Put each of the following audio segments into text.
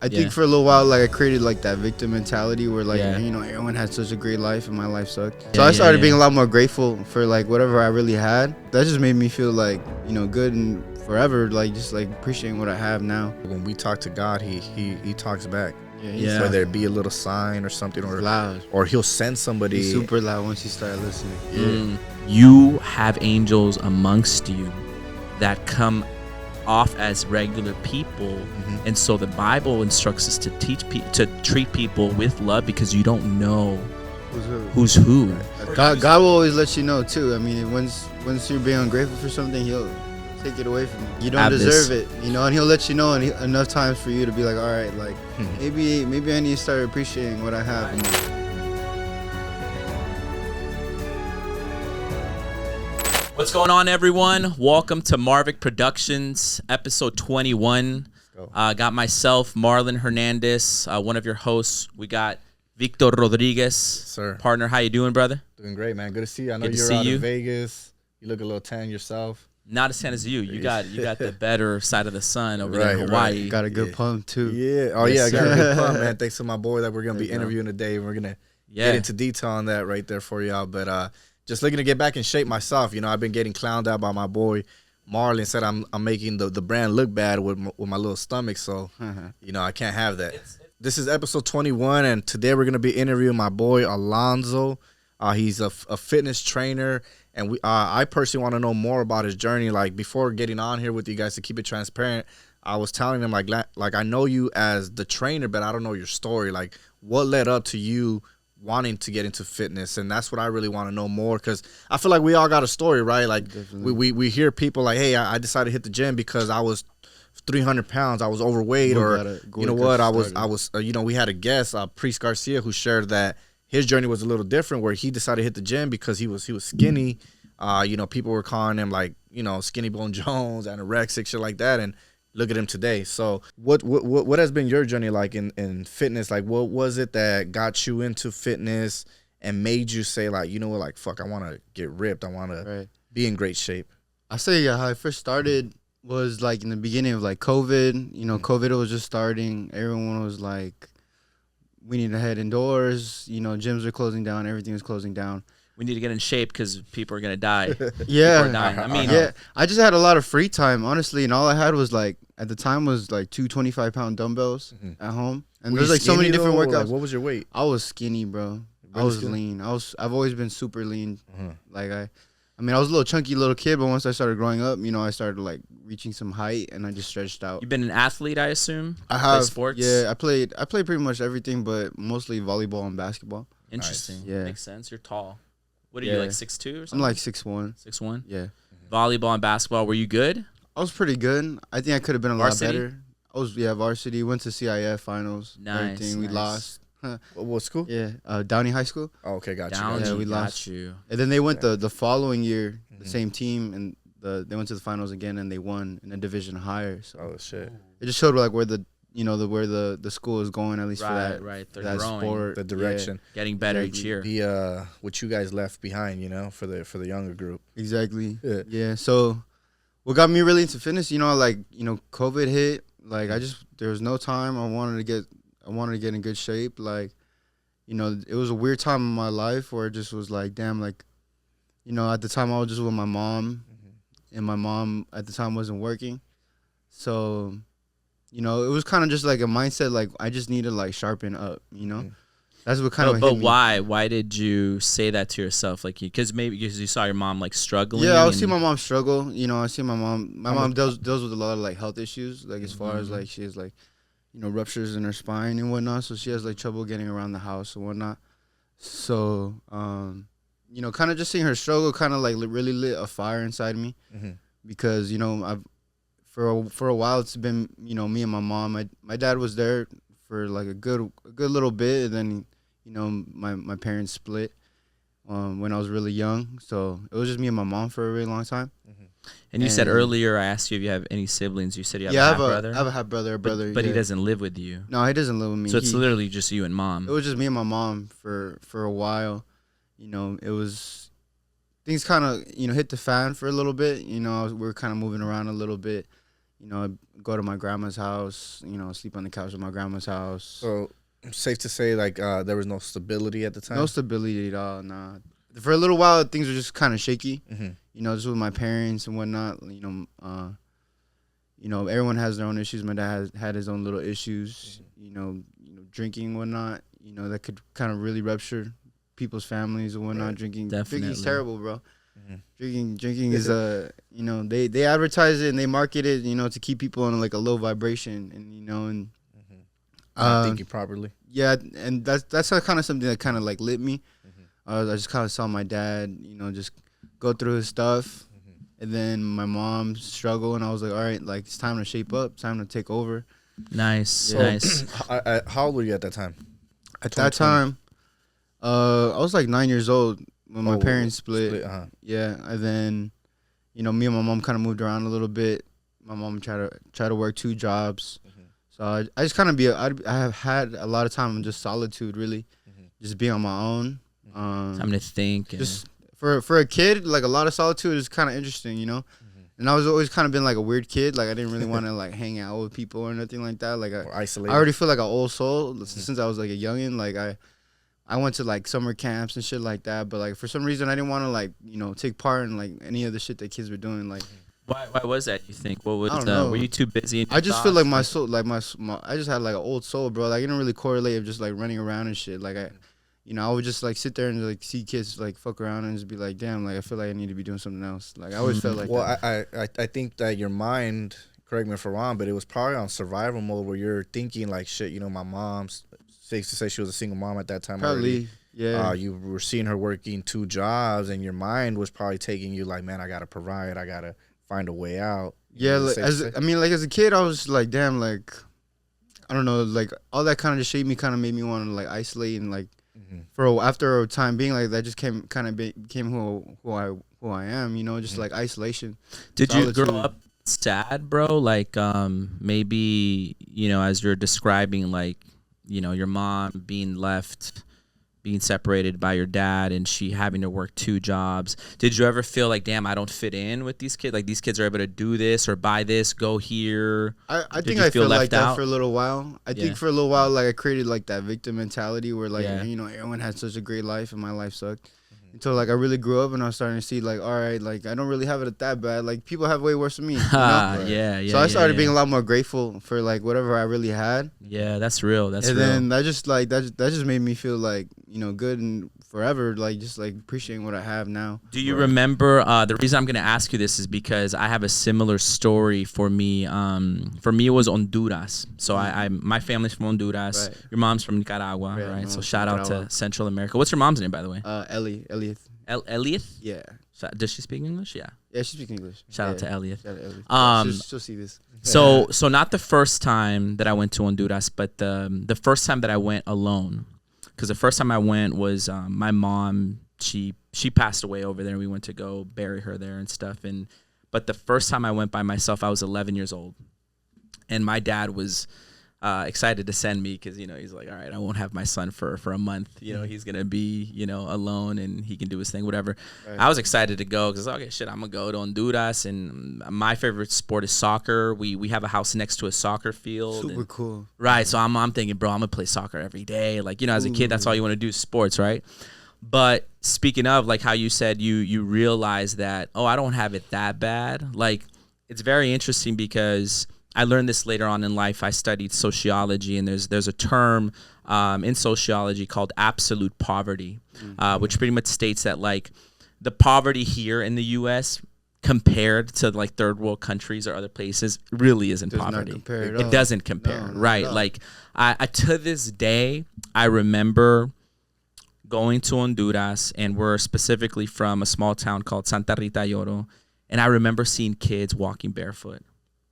I think for a little while, like I created like that victim mentality where like everyone had such a great life and my life sucked. So I started being a lot more grateful for like whatever I really had. That just made me feel like good and forever, like just like appreciating what I have now. When we talk to God, he talks back. Yeah. Whether it be a little sign or something, or loud, or he'll send somebody. He's super loud once you start listening. You have angels amongst you that come off as regular people, and so the Bible instructs us to to treat people with love because you don't know who's who. God will always let you know too. I mean, once you're being ungrateful for something, He'll take it away from you. You don't deserve it, and He'll let you know enough times for you to be like, all right, like maybe I need to start appreciating what I have. What's going on, everyone? Welcome to MarVic Productions, episode 21. Got myself, Marlon Hernandez, one of your hosts. We got Victor Rodriguez, sir. Partner. How you doing, brother? Doing great, man. Good to see you. I know you're out in Vegas. You look a little tan yourself. Not as tan as you. You got the better side of the sun over there in Hawaii. Got a good pump too. Yeah. Oh yeah, I got a good pump, man. Thanks to my boy that we're gonna be interviewing today. We're gonna get into detail on that right there for y'all. But just looking to get back in shape myself. I've been getting clowned out by my boy Marlon. Said I'm making the brand look bad with my little stomach. So I can't have that. This is episode 21, and today we're gonna be interviewing my boy Alonzo. He's a fitness trainer, and I personally want to know more about his journey. Like before getting on here with you guys, to keep it transparent, I was telling him like I know you as the trainer, but I don't know your story. Like what led up to you wanting to get into fitness? And that's what I really want to know more, because I feel like we all got a story, right? Like we hear people like, hey, I decided to hit the gym because I was 300 pounds, I was overweight, or you know what, I was we had a guest, Priest Garcia, who shared that his journey was a little different, where he decided to hit the gym because he was skinny. People were calling him like Skinny Bone Jones, anorexic, shit like that, and look at him today. So what has been your journey like in fitness? Like what was it that got you into fitness and made you say like, like fuck, I want to get ripped, I want to be in great shape? I say how I first started was like in the beginning of like COVID. COVID was just starting. Everyone was like, we need to head indoors. Gyms are closing down. Everything is closing down. We need to get in shape because people are gonna die. Yeah, people are dying. I mean, I just had a lot of free time, honestly, and all I had was like at the time was like 2 25-pound dumbbells at home, and there's like so many different workouts. Like, what was your weight? I was skinny, bro. I was lean. I've always been super lean. Like I was a little chunky little kid, but once I started growing up, I started like reaching some height, and I just stretched out. You've been an athlete, I assume. I have. Play sports. Yeah, I played pretty much everything, but mostly volleyball and basketball. Interesting. Nice. Yeah, makes sense. You're tall. What are you, like 6'2" or something? I'm like 6'1". 6'1"? Yeah. Volleyball and basketball, were you good? I was pretty good. I think I could have been a Varsity? lot better. I was varsity. Went to CIF finals. Nice. Everything. We lost. What school? Yeah, Downey High School. Oh, okay, got you. Downey, yeah, we lost. And then they went the following year, the same team, and they went to the finals again, and they won in a division higher. So oh shit! It just showed like where the school is going, at least for that. Right, they're that growing. sport, the direction, getting better each year. The what you guys left behind, for the younger group. Exactly. Yeah. So, what got me really into fitness, COVID hit. Like there was no time. I wanted to get in good shape. Like, it was a weird time in my life where it just was like, damn, like, at the time I was just with my mom, and my mom at the time wasn't working, so. It was kind of just like a mindset, like I just need to like sharpen up, That's what kind of. But why? Why did you say that to yourself? Like, because you saw your mom like struggling. Yeah, I see my mom struggle. I see my mom. My mom deals with a lot of like health issues, like as far as like she has like, ruptures in her spine and whatnot. So she has like trouble getting around the house and whatnot. So, kind of just seeing her struggle, kind of like really lit a fire inside me, because I've. For a while, it's been me and my mom. My dad was there for like a good little bit, and then my parents split when I was really young. So it was just me and my mom for a really long time. And you said earlier, I asked you if you have any siblings. You said you have a half brother. I have a half brother, but he doesn't live with you. No, he doesn't live with me. So it's literally just you and mom. It was just me and my mom for a while. It was things kind of hit the fan for a little bit. We were kind of moving around a little bit. you know, I'd go to my grandma's house, you know, sleep on the couch at my grandma's house. So safe to say, like, there was no stability at the time? No stability at all, nah. For a little while, things were just kind of shaky, you know, just with my parents and whatnot. You know, everyone has their own issues. My dad had his own little issues, you know, drinking and whatnot, you know, that could kind of really rupture people's families and whatnot. Drinking's terrible, bro. Drinking is you know, they advertise it and they market it, you know, to keep people on like a low vibration, and you know, and not thinking properly. Yeah, and that's kind of something that kind of like lit me. I just kind of saw my dad, you know, just go through his stuff, and then my mom struggle, and I was like, all right, like it's time to shape up, time to take over. Nice. How old were you at that time? At that time, I was like 9 years old when my parents split. Yeah, and then, you know, me and my mom kind of moved around a little bit. My mom tried to work 2 jobs. So I just kind of I have had a lot of time in just solitude, really, just being on my own. Time to think. Just for a kid, like a lot of solitude is kind of interesting, you know. And I was always kind of been like a weird kid. Like I didn't really want to like hang out with people or nothing like that. Like I already feel like an old soul since I was like a youngin'. Like I went to like summer camps and shit like that. But like for some reason I didn't want to like, you know, take part in like any of the shit that kids were doing. Like why was that, you think? What was I don't know. Were you too busy? I just feel like my soul, like my I just had like an old soul, bro. Like I didn't really correlate of just like running around and shit. Like you know, I would just like sit there and like see kids like fuck around and just be like, damn, like I feel like I need to be doing something else. Like I always felt like that. Well, I think that your mind, correct me if I'm wrong, but it was probably on survival mode where you're thinking like, shit, you know, my mom's, safe to say she was a single mom at that time. Probably, already. yeah. You were seeing her working 2 jobs, and your mind was probably taking you like, man, I gotta provide, I gotta find a way out. Yeah, like, as a kid, I was like, damn, like I don't know, like all that kind of just shaped me, kind of made me want to like isolate and like. After a time being like that, just became who I am, you know, just like isolation. Did you grow up sad, bro? Like maybe, you know, as you're describing, like, you know, your mom being separated by your dad and she having to work 2 jobs. Did you ever feel like, damn, I don't fit in with these kids? Like these kids are able to do this or buy this, go here. I think I felt like that for a little while. I think for a little while, like I created like that victim mentality where like, you know, everyone had such a great life and my life sucked. Until like I really grew up and I was starting to see like, all right, like I don't really have it that bad. Like people have way worse than me. You know? So I started being a lot more grateful for like whatever I really had. Yeah, that's real. That's real. And then that just made me feel like, you know, good and forever, like just like appreciating what I have now. Do you remember the reason I'm gonna ask you this is because I have a similar story for me. For me it was Honduras. So my family's from Honduras. Right. Your mom's from Nicaragua, right? So shout out to Central America. What's your mom's name, by the way? Elliot? Yeah. Does she speak English? Yeah. Yeah, she speaks English. Shout out to Elliot. She'll see this. So not the first time that I went to Honduras, but the first time that I went alone. Because the first time I went was my mom. She passed away over there, and we went to go bury her there and stuff. But the first time I went by myself, I was 11 years old, and my dad was excited to send me because, you know, he's like, all right, I won't have my son for a month. You know, he's gonna be, you know, alone and he can do his thing, whatever. Right. I was excited to go because okay, shit, I'm gonna go to Honduras, and my favorite sport is soccer. We have a house next to a soccer field. Super cool. Right, so I'm thinking, bro, I'm gonna play soccer every day. Like, you know, as a kid, that's all you want to do is sports, right? But speaking of, like how you said you realize that, oh, I don't have it that bad. Like, it's very interesting because I learned this later on in life. I studied sociology, and there's a term in sociology called absolute poverty, which pretty much states that like the poverty here in the U.S. compared to like third world countries or other places really isn't poverty. It doesn't compare, right? No. Like I to this day I remember going to Honduras, and we're specifically from a small town called Santa Rita Lloro, and I remember seeing kids walking barefoot.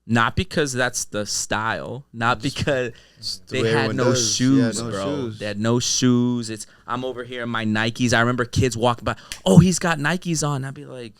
Not because that's the style, not because they had no shoes, bro. They had no shoes. I'm over here in my Nikes. I remember kids walking by. Oh, he's got Nikes on. I'd be like,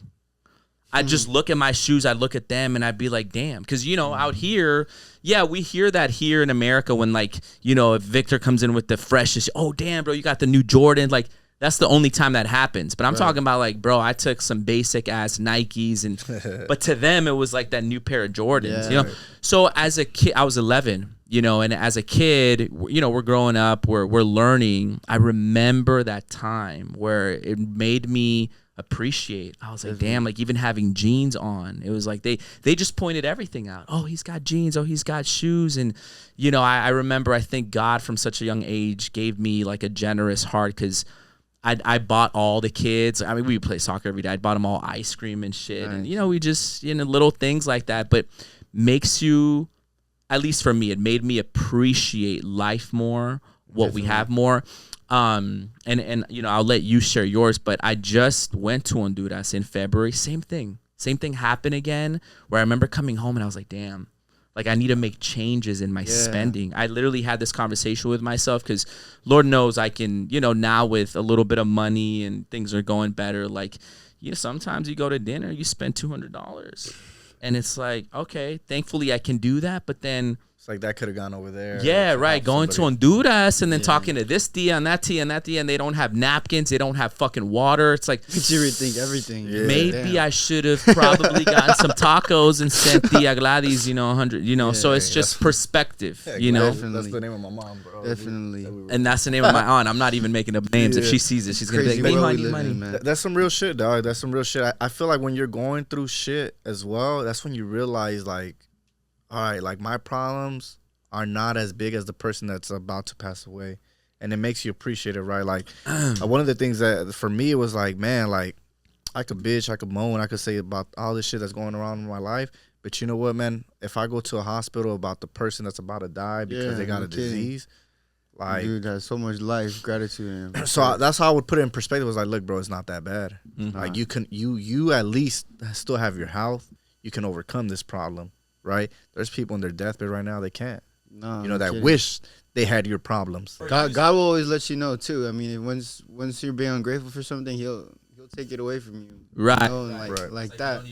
I'd just look at my shoes. I'd look at them, and I'd be like, damn. Because, you know, out here, yeah, we hear that here in America when, like, you know, if Victor comes in with the freshest, oh, damn, bro, you got the new Jordan. Like, That's the only time that happens. But I'm talking about like, bro, I took some basic ass Nikes, and but to them it was like that new pair of Jordans, you know. So as a kid, I was 11, you know, and as a kid, you know, we're growing up, we're learning. I remember that time where it made me appreciate. I was like, damn, like even having jeans on, it was like they just pointed everything out. Oh, he's got jeans. Oh, he's got shoes. And you know, I remember, I think God from such a young age gave me like a generous heart, because I bought all the kids. I mean, we play soccer every day. I bought them all ice cream and shit. Nice. And, you know, we just, you know, little things like that. But makes you, at least for me, it made me appreciate life more, what we have more. And you know, I'll let you share yours. But I just went to Honduras in February. Same thing happened again, where I remember coming home and I was like, damn. Like, I need to make changes in my spending. I literally had this conversation with myself, because Lord knows I can, you know, now with a little bit of money and things are going better. Like, you know, sometimes you go to dinner, you spend $200. And it's like, okay, thankfully I can do that. But then it's like that could have gone over there. Yeah, right. Going to Honduras and then talking to this tia and that tia and that tia, and they don't have napkins, they don't have fucking water. It's like, makes you rethink everything. Maybe I should have probably gotten some tacos and sent tia Gladys, you know, 100, you know. So it's just perspective, you know. That's the name of my mom, bro. Definitely. And that's the name of my aunt. I'm not even making up names. If she sees it, she's gonna be like, "Me money." That's some real shit, dog. That's some real shit. I feel like when you're going through shit as well, that's when you realize, like, all right, like my problems are not as big as the person that's about to pass away. And it makes you appreciate it, right? Like, one of the things that for me, it was like, man, like, I could bitch, I could moan, I could say about all this shit that's going around in my life. But you know what, man? If I go to a hospital about the person that's about to die because they got a disease, like, dude, that's so much life, gratitude. So that's how I would put it in perspective. It was like, look, bro, it's not that bad. Like, you at least still have your health. You can overcome this problem, right? There's people in their deathbed right now, they can't. No, you know, that wish they had your problems. God will always let you know too. I mean, once you're being ungrateful for something, he'll take it away from you. Right. You know, like that.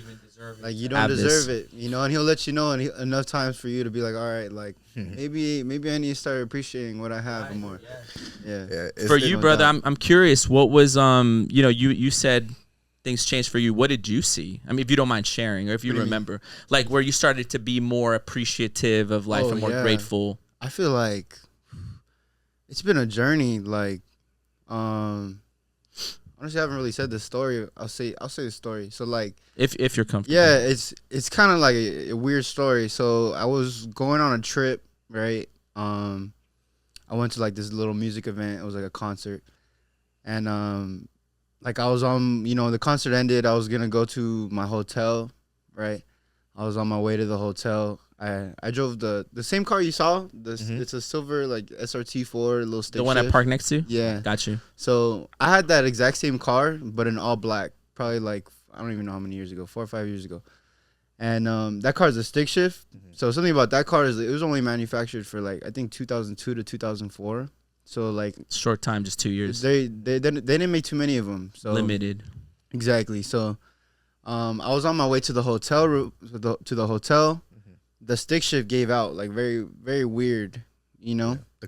Like, you don't deserve it, you know, and he'll let you know enough times for you to be like, all right, like, maybe I need to start appreciating what I have more. Yeah. For you, brother, I'm curious, what was you know, you said things changed for you. What did you see? I mean, if you don't mind sharing, or if you remember, like, where you started to be more appreciative of life and more grateful. I feel like it's been a journey. Like, honestly, I haven't really said the story. I'll say the story. So, like, if you're comfortable. Yeah, it's kind of like a weird story. So I was going on a trip, right? I went to like this little music event. It was like a concert, and like, I was on, you know, the concert ended. I was gonna go to my hotel, right? I was on my way to the hotel. I drove the same car you saw. It's a silver, like, SRT4, little stick. The one I parked next to? Yeah. Got you. So I had that exact same car, but in all black. Probably, like, I don't even know how many years ago, 4 or 5 years ago. And that car is a stick shift. So something about that car is it was only manufactured for, like, I think 2002 to 2004. So, like, short time, just 2 years. They didn't make too many of them. So limited. Exactly. So I was on my way to the hotel The stick shift gave out, like, very, very weird, you know. Yeah, the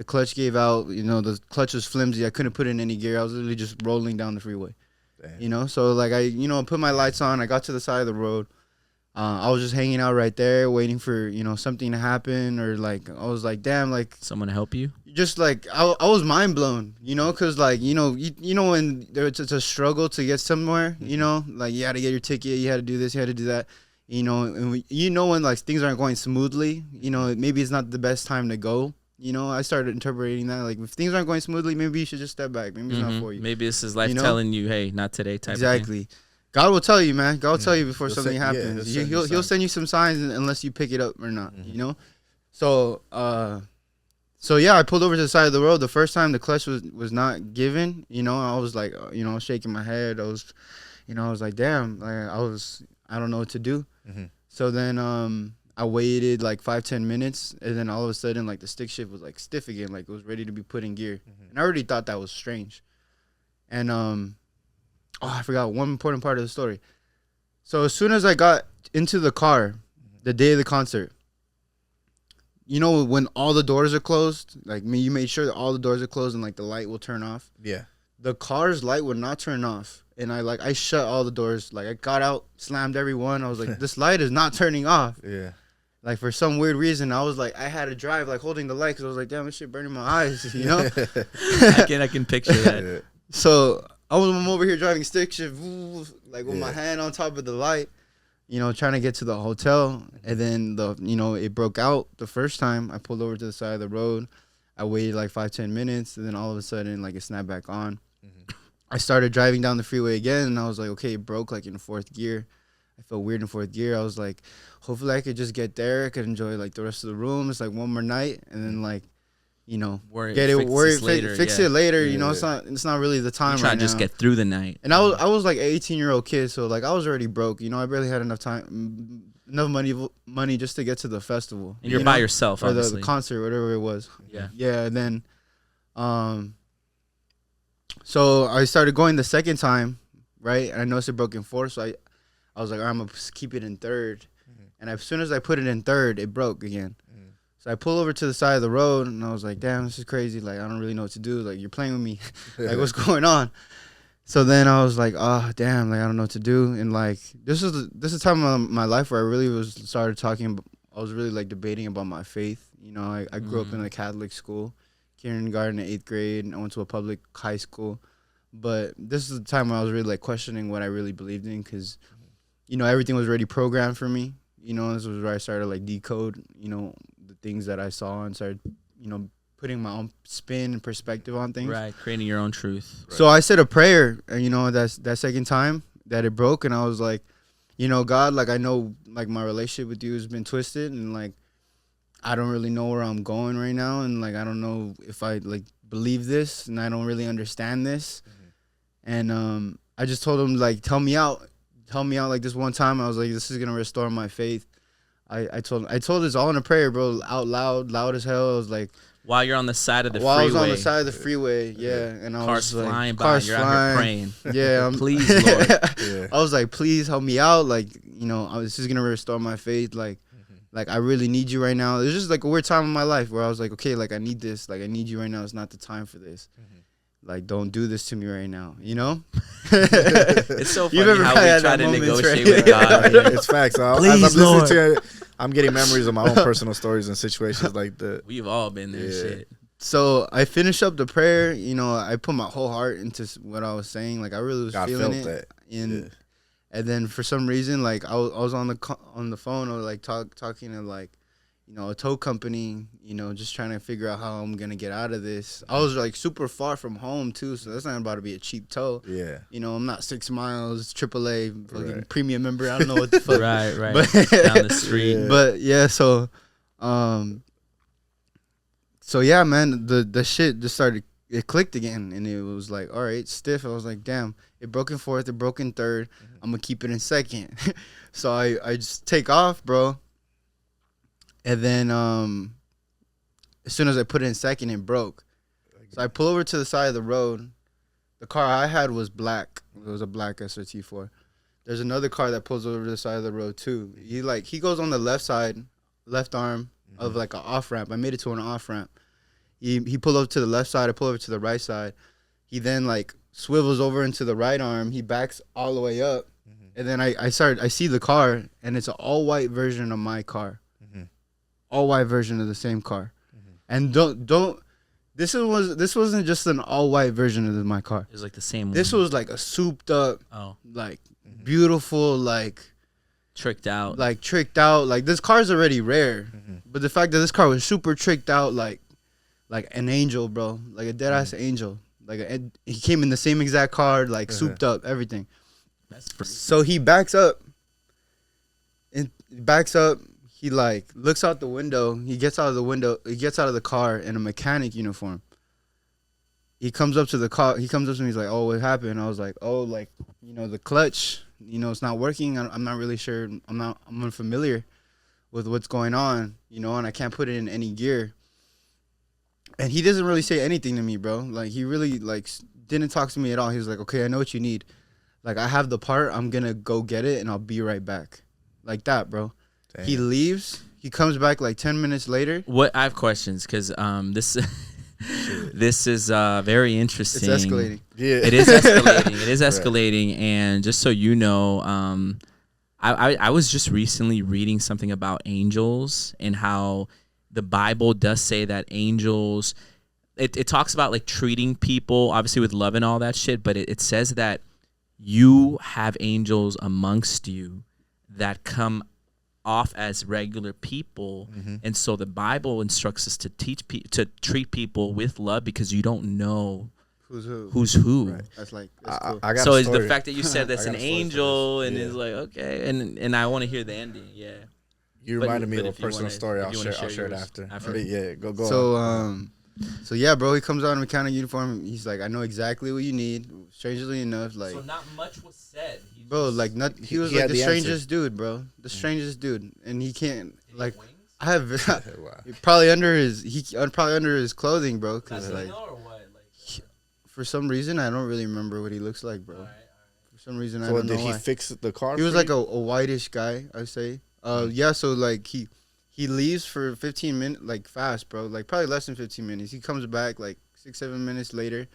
clutch gave out, you know. The clutch was flimsy. I couldn't put in any gear. I was literally just rolling down the freeway. Damn. You know. So, like, I, you know, put my lights on. I got to the side of the road. I was just hanging out right there, waiting for, you know, something to happen, or, like, I was like, damn, like, someone to help you. Just, like, I was mind blown, you know, because, like, you know when it's a struggle to get somewhere, you know, like, you had to get your ticket, you had to do this, you had to do that, you know, and when, like, things aren't going smoothly, you know, maybe it's not the best time to go. You know, I started interpreting that, like, if things aren't going smoothly, maybe you should just step back. Maybe it's not for you. Maybe this is life, you know? Telling you, hey, not today type exactly. of thing. God will tell you, man. God will tell you before something happens. Yeah, he'll send you some signs unless you pick it up or not, you know? So, yeah, I pulled over to the side of the road. The first time the clutch was not given, you know, I was like, you know, shaking my head. I was like, damn, like, I don't know what to do. So then I waited like 5-10 minutes, and then all of a sudden, like, the stick shift was, like, stiff again, like it was ready to be put in gear. And I already thought that was strange. And I forgot one important part of the story. So as soon as I got into the car, the day of the concert, you know, when all the doors are closed, like, you made sure that all the doors are closed and, like, the light will turn off. Yeah. the car's light would not turn off. And I shut all the doors. Like, I got out, slammed every one. I was like, this light is not turning off. Yeah. Like, for some weird reason, I was like, I had to drive, like, holding the light, because I was like, damn, this shit burning my eyes, you know? I can picture that. Yeah. So I'm over here driving stick shift, like, with Yeah. my hand on top of the light, you know, trying to get to the hotel. And then, it broke out the first time. I pulled over to the side of the road. I waited like 5-10 minutes, and then all of a sudden, like, it snapped back on. I started driving down the freeway again, and I was like, okay, it broke like in fourth gear. I felt weird in fourth gear. I was like, hopefully I could just get there. I could enjoy like the rest of the room. It's like one more night, and then like, you know, fix it later. You know, it's not really the time. Trying to just get through the night. And I was like an 18-year-old kid, so like I was already broke. You know, I barely had enough money just to get to the festival. And you're by yourself, or obviously. the concert, whatever it was. Yeah. Yeah, and then, so I started going the second time, right? And I noticed it broke in fourth, so I was like, all right, I'm going to keep it in third. And as soon as I put it in third, it broke again. So I pull over to the side of the road, and I was like, damn, this is crazy. Like, I don't really know what to do. Like, you're playing with me. Like, what's going on? So then I was like, oh, damn, like, I don't know what to do. And, like, this is a time of my life where I really I was really, like, debating about my faith. You know, I grew up in a Catholic school, kindergarten and 8th grade. I went to a public high school. But this is the time when I was really, like, questioning what I really believed in, because, you know, everything was already programmed for me. You know, this was where I started, like, decode, you know, the things that I saw, and started, you know, putting my own spin and perspective on things. Right, creating your own truth. So I said a prayer, you know, that second time that it broke, and I was like, you know, God, like, I know, like, my relationship with you has been twisted, and, like, I don't really know where I'm going right now, and, like, I don't know if I, like, believe this, and I don't really understand this. And I just told him, like, help me out, like, this one time. I was like, this is gonna restore my faith. I told this all in a prayer, bro, out loud as hell. I was like, while you're on the side of the freeway. While I was on the side of the freeway, yeah. And I cars was like, flying by, cars you're flying. out here praying. Yeah. Please, Lord. Yeah. I was like, please help me out. Like, you know, this is going to restore my faith. Like, like, I really need you right now. It was just like a weird time in my life where I was like, okay, like, I need this. Like, I need you right now. It's not the time for this. Like, don't do this to me right now, you know? It's so funny how we try to negotiate with God. Yeah, it's facts. Please, as I'm Lord. listening to it, I'm getting memories of my own personal stories and situations like that. We've all been there. Yeah. Shit. So I finished up the prayer. You know, I put my whole heart into what I was saying. Like, I really was feeling it. That. And then for some reason, like, I was on the phone, or like talking to, like, you know, a tow company, you know, just trying to figure out how I'm gonna get out of this. I was like super far from home too, so that's not about to be a cheap tow. Yeah. You know, I'm not 6 miles, AAA, fucking Right. premium member. I don't know what the fuck. Right. But, Down the street. Yeah. But yeah, so yeah, man, the shit just started. It clicked again, and it was like, all right, stiff. I was like, damn, it broke in fourth, it broke in third. I'm gonna keep it in second. So I just take off, bro. And then as soon as I put it in second, it broke. So I pull over to the side of the road. The car I had was black. It was a black SRT4. There's another car that pulls over to the side of the road too. He goes on the left side, left arm of like an off ramp. I made it to an off ramp. He pulled over to the left side. I pull over to the right side. He then like swivels over into the right arm. He backs all the way up, and then I see the car, and it's an all white version of my car. All white version of the same car. And this wasn't just an all white version of my car. It was like the same This one. was like a souped up, like beautiful, like tricked out. like this car's already rare, but the fact that this car was super tricked out, like an angel, bro, like a dead ass angel. Like he came in the same exact car, like souped up, everything. So he backs up. He like looks out the window. He gets out of the car in a mechanic uniform. He comes up to the car. He comes up to me. He's like, "Oh, what happened?" I was like, "Oh, like, you know, the clutch. You know, it's not working. I'm not really sure. I'm unfamiliar with what's going on. You know, and I can't put it in any gear." And he doesn't really say anything to me, bro. Like, he really like didn't talk to me at all. He was like, "Okay, I know what you need. Like, I have the part. I'm gonna go get it, and I'll be right back." Like that, bro. Damn. He leaves. He comes back like 10 minutes later. What I have questions because this This is very interesting. It's escalating. Yeah, It is escalating. It is Right. escalating. And just so you know, I was just recently reading something about angels and how the Bible does say that angels, it talks about like treating people obviously with love and all that shit, but it says that you have angels amongst you that come off as regular people, and so the Bible instructs us to to treat people with love because you don't know who's who. Right. That's cool. I got So a is the story. fact that you said that's I an got a story for angel this. and Yeah. it's like okay, and I want to hear the ending. Yeah. You But- reminded me but of a if you personal wanna- story. if I'll you wanna share it yours after. after. But yeah, go So on. so yeah, bro, he comes out in a mechanic uniform. He's like, I know exactly what you need. Strangely enough, like, So not much was said. He bro, just- like, not. He was he like had the the answer. strangest dude, bro. The strangest dude, and he can't Did he like. have wings? I have Wow. probably under his clothing, bro. Cause like Latino or what? Like, for some reason I don't really remember what he looks like, bro. alright. For some reason I So don't know did he why. fix the car? He was for like you? a whitish guy, I say. Yeah. So like he leaves for 15 minutes, like fast, bro. Like probably less than 15 minutes. He comes back like 6-7 minutes later.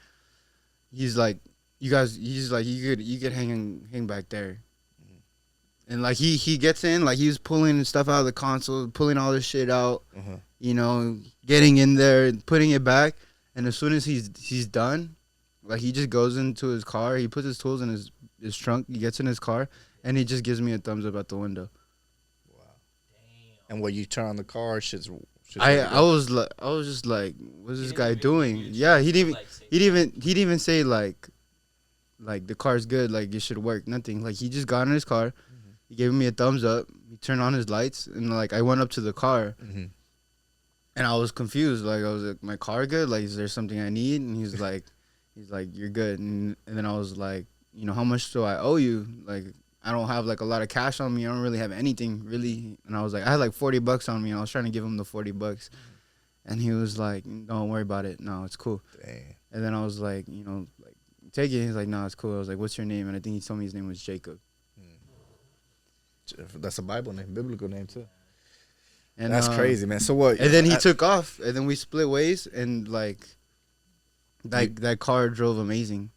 He's like, you guys. He's like, you could hang back there. And like he gets in, like he was pulling stuff out of the console, pulling all this shit out, you know, getting in there, putting it back. And as soon as he's done, like he just goes into his car, he puts his tools in his trunk, he gets in his car, and he just gives me a thumbs up at the window. And when you turn on the car, shit's I was just like, what's this guy doing? Yeah, he didn't even say like the car's good, like it should work, nothing. Like he just got in his car, he gave me a thumbs up, he turned on his lights, and like I went up to the car, and I was confused. Like I was like, my car good? Like is there something I need? And he's like, you're good. And then I was like, you know, how much do I owe you? Like I don't have like a lot of cash on me. I don't really have anything really. And I was like, I had like $40 on me. I was trying to give him the $40, and he was like, don't worry about it. No, it's cool. Damn. And then I was like, you know, like take it. He's like, no, it's cool. I was like, what's your name? And I think he told me his name was Jacob. That's a Bible name, biblical name too. And That's crazy, man. So what? And then he took off, and then we split ways, and like that car drove amazing.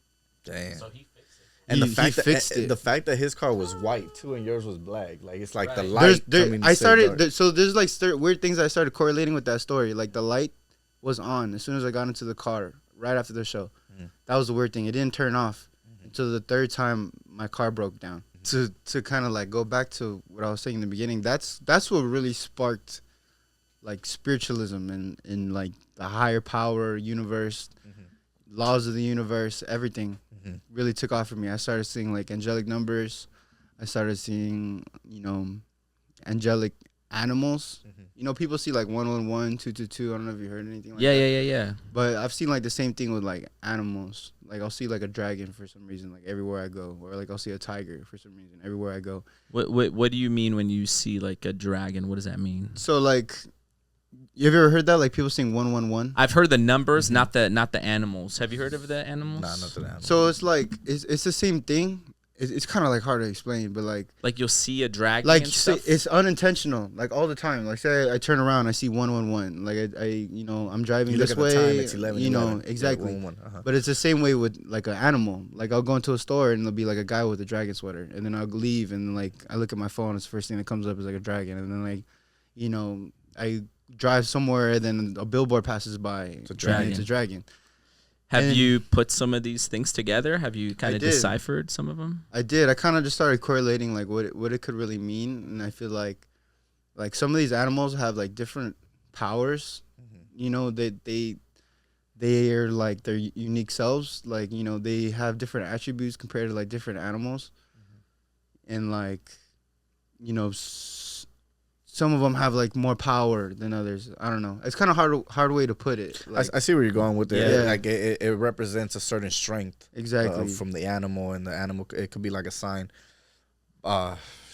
Damn. So he fixed it. And He fixed it. the fact that his car was white too and yours was black, like it's like the Right. light. coming to I say started. dark. So there's like weird things I started correlating with that story. Like the light was on as soon as I got into the car right after the show. That was the weird thing. It didn't turn off until the third time my car broke down. To kind of like go back to what I was saying in the beginning. That's what really sparked like spiritualism and like the higher power, universe, laws of the universe, everything really took off for me. I started seeing like angelic numbers. I started seeing, you know, angelic animals. You know, people see like 111, 222. I don't know if you heard anything like that. Yeah. But I've seen like the same thing with like animals. Like I'll see like a dragon for some reason, like everywhere I go, or like I'll see a tiger for some reason everywhere I go. What do you mean when you see like a dragon? What does that mean? So like, you ever heard that? Like people saying 111. I've heard the numbers, not the animals. Have you heard of the animals? Nah, not to that. So it's like it's the same thing. It's kind of like hard to explain, but like You'll see a dragon. like and say, stuff? it's unintentional, like all the time. Like say I turn around, I see 111. Like I you know, I'm driving You look this at the way. time, it's 11. You know 11. exactly. 111, But it's the same way with like an animal. Like I'll go into a store and there'll be like a guy with a dragon sweater, and then I'll leave and like I look at my phone. It's the first thing that comes up is like a dragon, and then like, you know, I drive somewhere, and then a billboard passes by. It's a dragon. It's a dragon. Have and- you put some of these things together? Have you kind I of did. deciphered some of them? I did. I kind of just started correlating like what it could really mean, and I feel like some of these animals have like different powers. You know, they are like their unique selves. Like, you know, they have different attributes compared to like different animals, and like, you know, some of them have like more power than others. I don't know. It's kind of hard way to put it. Like, I see where you're going with it. Yeah. Like it represents a certain strength exactly. from the animal, and the animal it could be like a sign.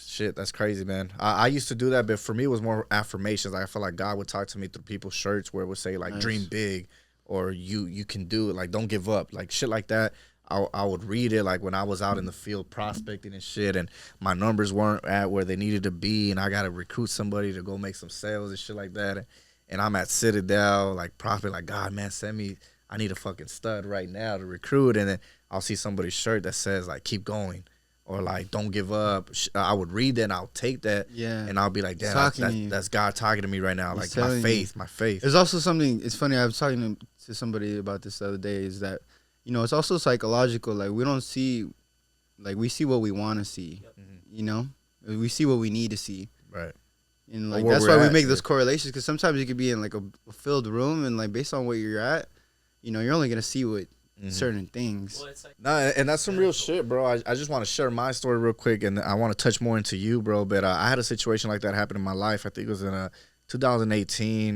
Shit, that's crazy, man. I used to do that, but for me it was more affirmations. I felt like God would talk to me through people's shirts where it would say like Nice. dream big, or you can do it, like don't give up, like shit like that. I would read it like when I was out in the field prospecting and shit, and my numbers weren't at where they needed to be, and I got to recruit somebody to go make some sales and shit like that. And I'm at Citadel, like prophet, like God, man, send me I need a fucking stud right now to recruit. And then I'll see somebody's shirt that says like, keep going. Or like, don't give up. I would read that and I'll take that. Yeah. And I'll be like, damn, that's God talking to me right now. Like my faith. There's also something, it's funny, I was talking to somebody about this the other day, is that, you know, it's also psychological. Like we don't see, like we see what we want to see, you know? We see what we need to see. Right. And like that's why we make those correlations, because sometimes you could be in like a filled room and like based on where you're at, you know, you're only going to see what certain things. Well, it's like, no, and that's some real shit, bro. I just want to share my story real quick, and I want to touch more into you, bro. But I had a situation like that happen in my life. I think it was in 2018.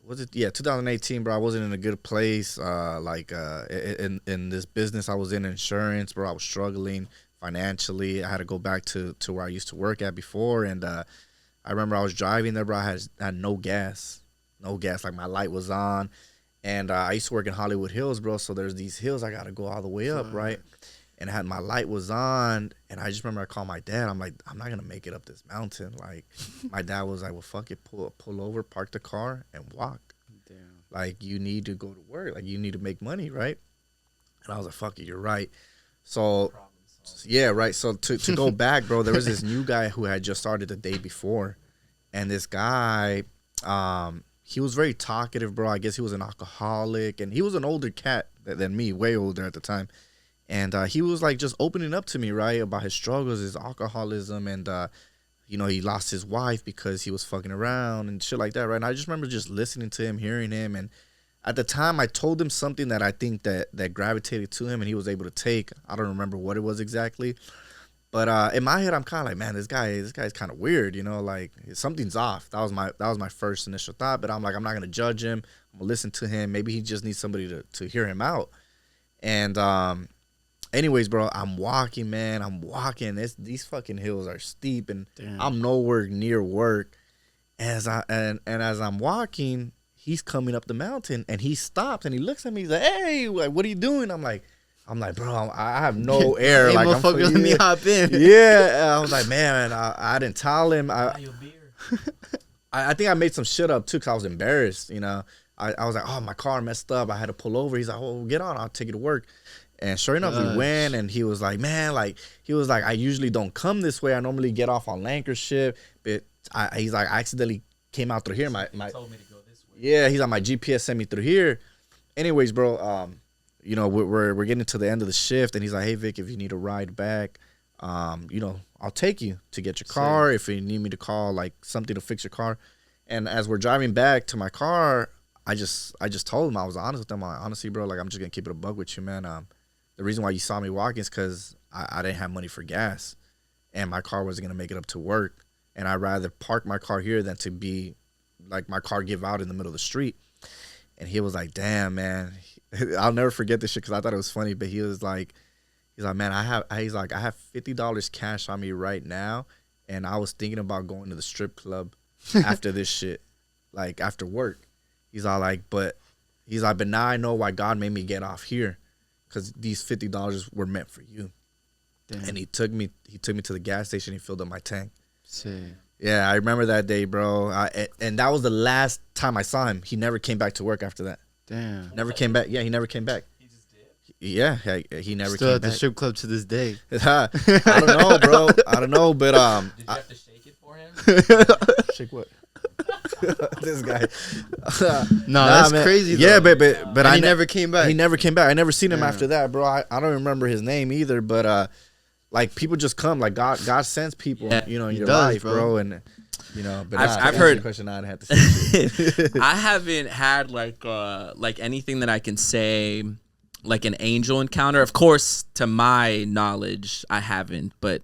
Was it? Yeah, 2018, bro. I wasn't in a good place. In this business I was in, insurance, bro. I was struggling financially. I had to go back to where I used to work at before, and I remember I was driving there, bro. I had no gas. Like my light was on. And I used to work in Hollywood Hills, bro. So there's these hills I got to go all the way up, right? And I had my light was on. And I just remember I called my dad. I'm like, I'm not going to make it up this mountain. Like, my dad was like, well, fuck it. Pull over, park the car, and walk. Damn. Like, you need to go to work. Like, you need to make money, right? And I was like, fuck it, you're right. So, yeah, right. So to go back, bro, there was this new guy who had just started the day before. And this guy, he was very talkative, bro. I guess he was an alcoholic, and he was an older cat than me, way older at the time. And he was like just opening up to me, right, about his struggles, his alcoholism, and you know, he lost his wife because he was fucking around and shit like that, right? And I just remember just listening to him, hearing him, and at the time I told him something that I think that gravitated to him, and he was able to take. I don't remember what it was exactly. But in my head, I'm kind of like, man, this guy's kind of weird, you know, like something's off. That was my first initial thought. But I'm like, I'm not gonna judge him. I'm gonna listen to him. Maybe he just needs somebody to hear him out. And anyways, bro, I'm walking, man. These fucking hills are steep, and damn, I'm nowhere near work. As I'm walking, he's coming up the mountain, and he stops and he looks at me. He's like, hey, what are you doing? I'm like, bro, I have no air. Hey, like, motherfucker, let me hop in. Yeah, I was like, man, I didn't tell him. I think I made some shit up too, because I was embarrassed. You know, I was like, oh, my car messed up. I had to pull over. He's like, oh, get on, I'll take you to work. And sure enough, we went, and he was like, man, I usually don't come this way. I normally get off on Lancashire, but he's like, I accidentally came out through here. My told me to go this way. Yeah, he's like, my GPS sent me through here. Anyways, bro, you know, we're getting to the end of the shift, and he's like, hey, Vic, if you need a ride back, you know, I'll take you to get your car. If you need me to call, like, something to fix your car. And as we're driving back to my car, I just told him, I was honest with him. Like, honestly, bro, like, I'm just going to keep it a bug with you, man. The reason why you saw me walking is because I didn't have money for gas, and my car wasn't going to make it up to work. And I'd rather park my car here than to be, like, my car give out in the middle of the street. And he was like, damn, man. I'll never forget this shit because I thought it was funny. But he's like, man, I have $50 cash on me right now, and I was thinking about going to the strip club after this shit, like after work. He's all like, but now I know why God made me get off here, because these $50 were meant for you. Damn. And he took me to the gas station. He filled up my tank. Sick. Yeah, I remember that day, bro. And that was the last time I saw him. He never came back to work after that. Damn. Never came back. Yeah, he never came back. He just did? Yeah, he never Still came at back. the strip club to this day. I don't know, bro. I don't know, but Did you have to shake it for him? shake what? This guy. That's man. Crazy. Though. Yeah, but he never came back. He never came back. I never seen him after that, bro. I don't remember his name either, but like, people just come. Like, God sends people, you know, in your life, bro. And you know, but I've heard. Question I didn't have to say. I haven't had like anything that I can say, like an angel encounter. Of course, to my knowledge, I haven't. But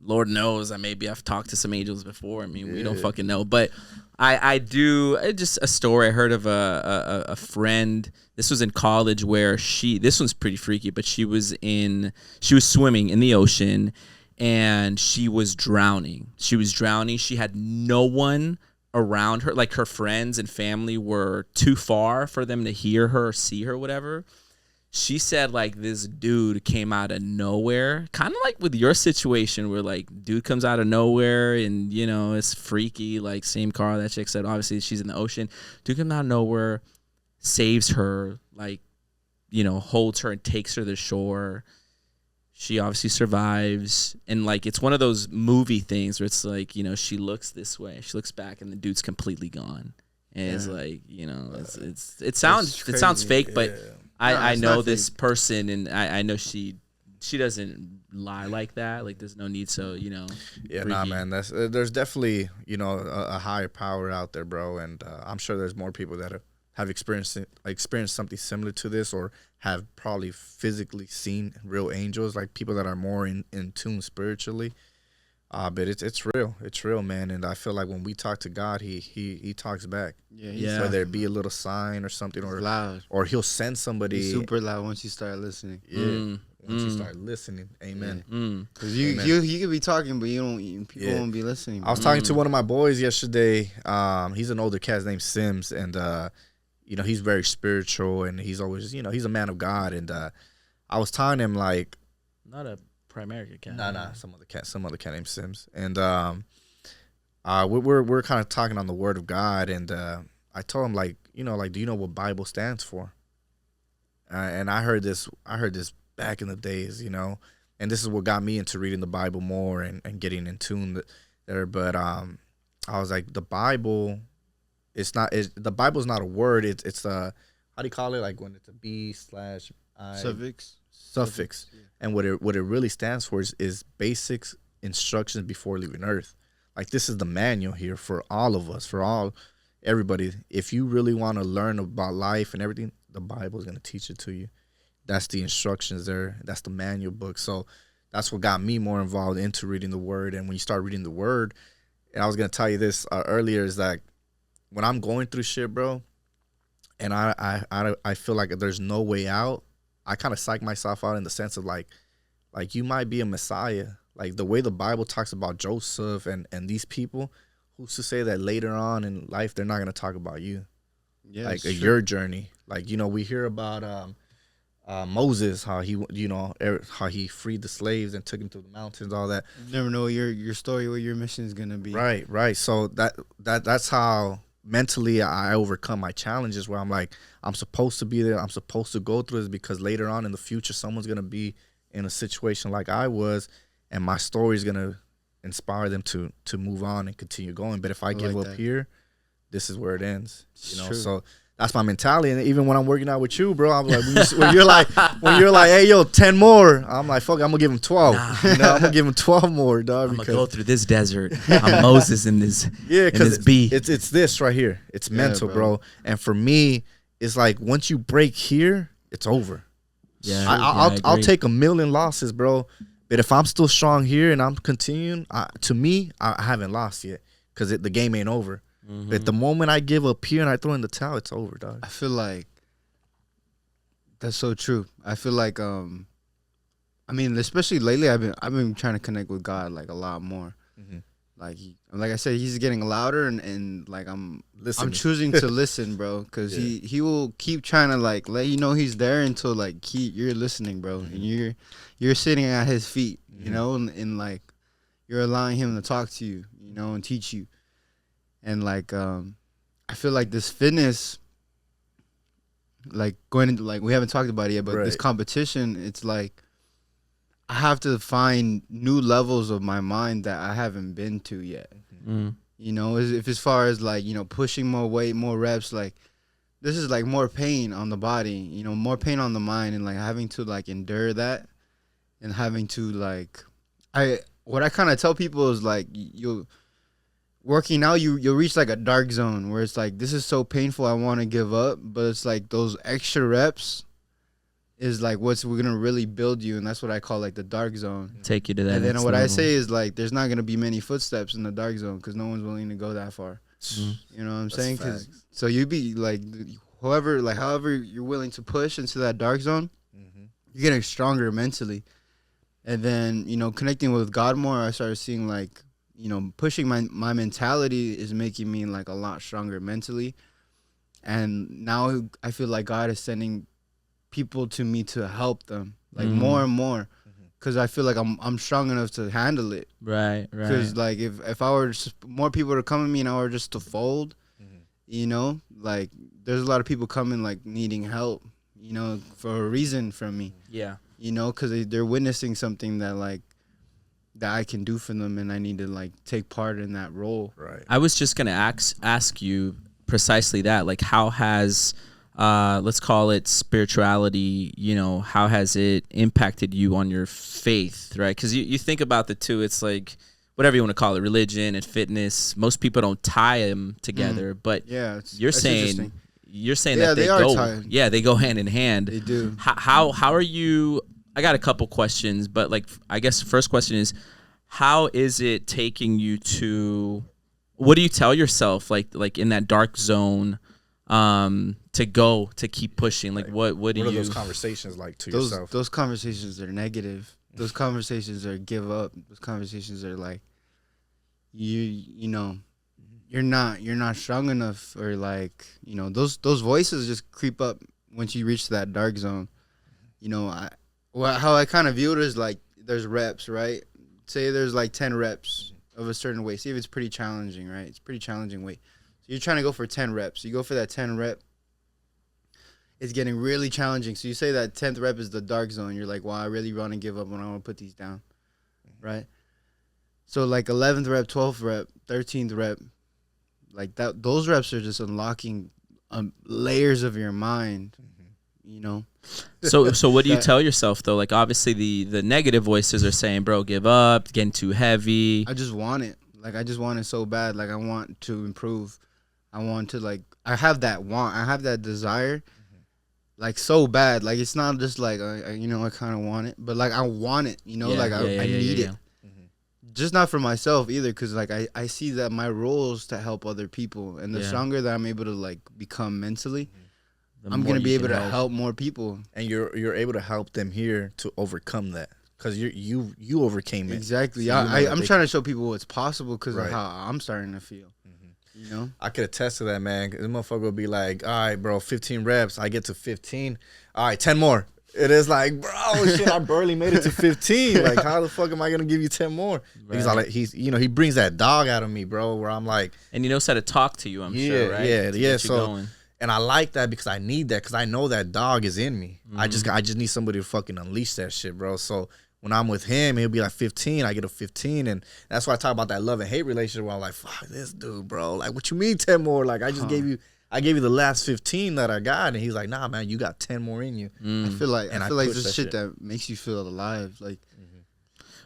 Lord knows, I've talked to some angels before. I mean, we don't fucking know. But I do. Just a story I heard of a friend. This was in college where this one's pretty freaky, but she was swimming in the ocean, and she was drowning. She had no one around her. Like, her friends and family were too far for them to hear her or see her, whatever. She said, like, this dude came out of nowhere, kind of like with your situation where, like, dude comes out of nowhere and, you know, it's freaky, like, same car that chick said. Obviously, she's in the ocean. Dude comes out of nowhere, saves her, like, holds her and takes her to shore. She obviously survives, and like it's one of those movie things where it's like, she looks this way, she looks back, and the dude's completely gone. And it's like, it sounds fake, but I know this person, and I know she doesn't lie like that. Like there's no need. So Yeah, nah, man. There's definitely a higher power out there, bro, and I'm sure there's more people that have experienced something similar to this, or have probably physically seen real angels, like people that are more in tune spiritually. But it's real, man. And I feel like when we talk to God, he talks back. Yeah. Whether it be a little sign or something, or loud, or he'll send somebody. He's super loud once you start listening. Yeah. Once you start listening, amen. Because you could be talking, but people won't be listening. I was talking to one of my boys yesterday. He's an older cat named Sims, and he's very spiritual, and he's always, he's a man of God. And I was telling him, like, not a primary cat. Nah, some other cat named Sims. And we're kind of talking on the Word of God, and I told him, like, do you know what Bible stands for? And I heard this back in the days, and this is what got me into reading the Bible more and getting in tune there. But I was like, the Bible. The Bible's not a word. It's a, how do you call it? Like when it's a B/I suffix. Yeah. And what it really stands for is basics instructions before leaving Earth. Like this is the manual here for all of us, for everybody. If you really want to learn about life and everything, the Bible is going to teach it to you. That's the instructions there. That's the manual book. So that's what got me more involved into reading the Word. And when you start reading the Word, and I was going to tell you this earlier, is that when I'm going through shit, bro, and I feel like there's no way out, I kind of psych myself out in the sense of like you might be a Messiah. Like the way the Bible talks about Joseph and these people, who's to say that later on in life they're not going to talk about you? Yeah, like your journey. Like, we hear about Moses, how he freed the slaves and took them to the mountains, all that. You never know your story, what your mission is going to be. Right. So that's how mentally I overcome my challenges, where I'm like, I'm supposed to be there, I'm supposed to go through this, because later on in the future someone's gonna be in a situation like I was, and my story is gonna inspire them to move on and continue going. But if I give up here, this is where it ends. True. So that's my mentality. And even when I'm working out with you, bro, I'm like, when you're like, hey, yo, 10 more, I'm like, fuck, I'm gonna give him 12. Nah. I'm gonna give him 12 more, dog. I'm gonna go through this desert. I'm Moses in this. Yeah, because it's this right here. It's mental, bro. And for me, it's like once you break here, it's over. Yeah, I'll take 1,000,000 losses, bro. But if I'm still strong here and I'm continuing, to me, I haven't lost yet, because the game ain't over. Mm-hmm. But the moment I give up here and I throw in the towel, it's over, dog. I feel like that's so true. I feel like especially lately, I've been trying to connect with God like a lot more. Mm-hmm. Like I said, he's getting louder, and like I'm choosing to listen, bro, because he will keep trying to like let you know he's there until like you're listening, bro, mm-hmm. and you're sitting at his feet, mm-hmm. and like you're allowing him to talk to you, and teach you. And like I feel like this fitness, like going into, like, we haven't talked about it yet, but this competition, it's like I have to find new levels of my mind that I haven't been to yet. Mm. If as far as like, pushing more weight, more reps, like this is like more pain on the body, more pain on the mind, and like having to like endure that, and having to like, what I kind of tell people is like, working out, you'll reach like a dark zone where it's like, this is so painful, I want to give up, but it's like those extra reps is like we're gonna really build you, and that's what I call like the dark zone. Take you to that. And then what level. I say is like, there's not gonna be many footsteps in the dark zone because no one's willing to go that far. Mm-hmm. You know what I'm saying? So you be like, however you're willing to push into that dark zone, mm-hmm. you're getting stronger mentally. And then connecting with God more, I started seeing like, pushing my mentality is making me like a lot stronger mentally. And now I feel like God is sending people to me to help them like mm-hmm. more and more, because I feel like I'm strong enough to handle it. Right. Because like if I were just, more people to come at me and I were just to fold, mm-hmm. Like there's a lot of people coming like needing help, you know, for a reason from me. Yeah. You know, because they're witnessing something that like that I can do for them, and I need to like take part in that role. Right. I was just gonna ask you precisely that. Like, how has let's call it spirituality, you know, how has it impacted you on your faith, right? Because you think about the two, it's like whatever you want to call it, religion and fitness. Most people don't tie them together, but Yeah, you're saying that they are go, tied. yeah, they go hand in hand. They do. How are you? I got a couple questions, but like I guess the first question is, how is it taking you to? What do you tell yourself like in that dark zone? To keep pushing, like what do are you? those conversations like to yourself? Those conversations are negative. Those conversations are give up. Those conversations are like, you know, you're not strong enough, or like, you know, those voices just creep up once you reach that dark zone. You know, how I kind of view it is like there's reps, right? Say there's like 10 reps of a certain weight. See if it's pretty challenging, right? It's pretty challenging weight. So you're trying to go for 10 reps. You go for that 10 rep. It's getting really challenging. So you say that 10th rep is the dark zone. You're like, wow, I really want to give up when I want to put these down, right? So like 11th rep, 12th rep, 13th rep, like that. Those reps are just unlocking layers of your mind, you know? So what do you tell yourself though? Like obviously the negative voices are saying, bro, give up, getting too heavy. I just want it. Like I just want it so bad. Like I want to improve. I want to like, I have that want. I have that desire. Like so bad, like it's not just like you know, I kind of want it, but like I want it, you know, I need it. Just not for myself either, because like I see that my role is to help other people, and the stronger that I'm able to like become mentally, I'm gonna be able to help more people, and you're able to help them here to overcome that, because you overcame it. Exactly. So I'm trying to show people what's possible because of Right. how I'm starting to feel. You know, I could attest to that, man. This motherfucker will be like, all right, bro, 15 reps. I get to 15. All right, 10 more. It is like, bro, shit, I barely made it to 15. Like, how the fuck am I going to give you 10 more? Right. He brings that dog out of me, bro, where I'm like. And he knows how to talk to you, I'm sure, right? Yeah. So, and I like that because I need that, because I know that dog is in me. I just need somebody to fucking unleash that shit, bro. So when I'm with him, he'll be like 15. I get a 15, and that's why I talk about that love and hate relationship. Where I'm like, fuck this dude, bro. Like, what you mean 10 more? Like, I just gave you the last 15 that I got, and he's like, nah, man, you got 10 more in you. I feel like this shit that makes you feel alive. Like,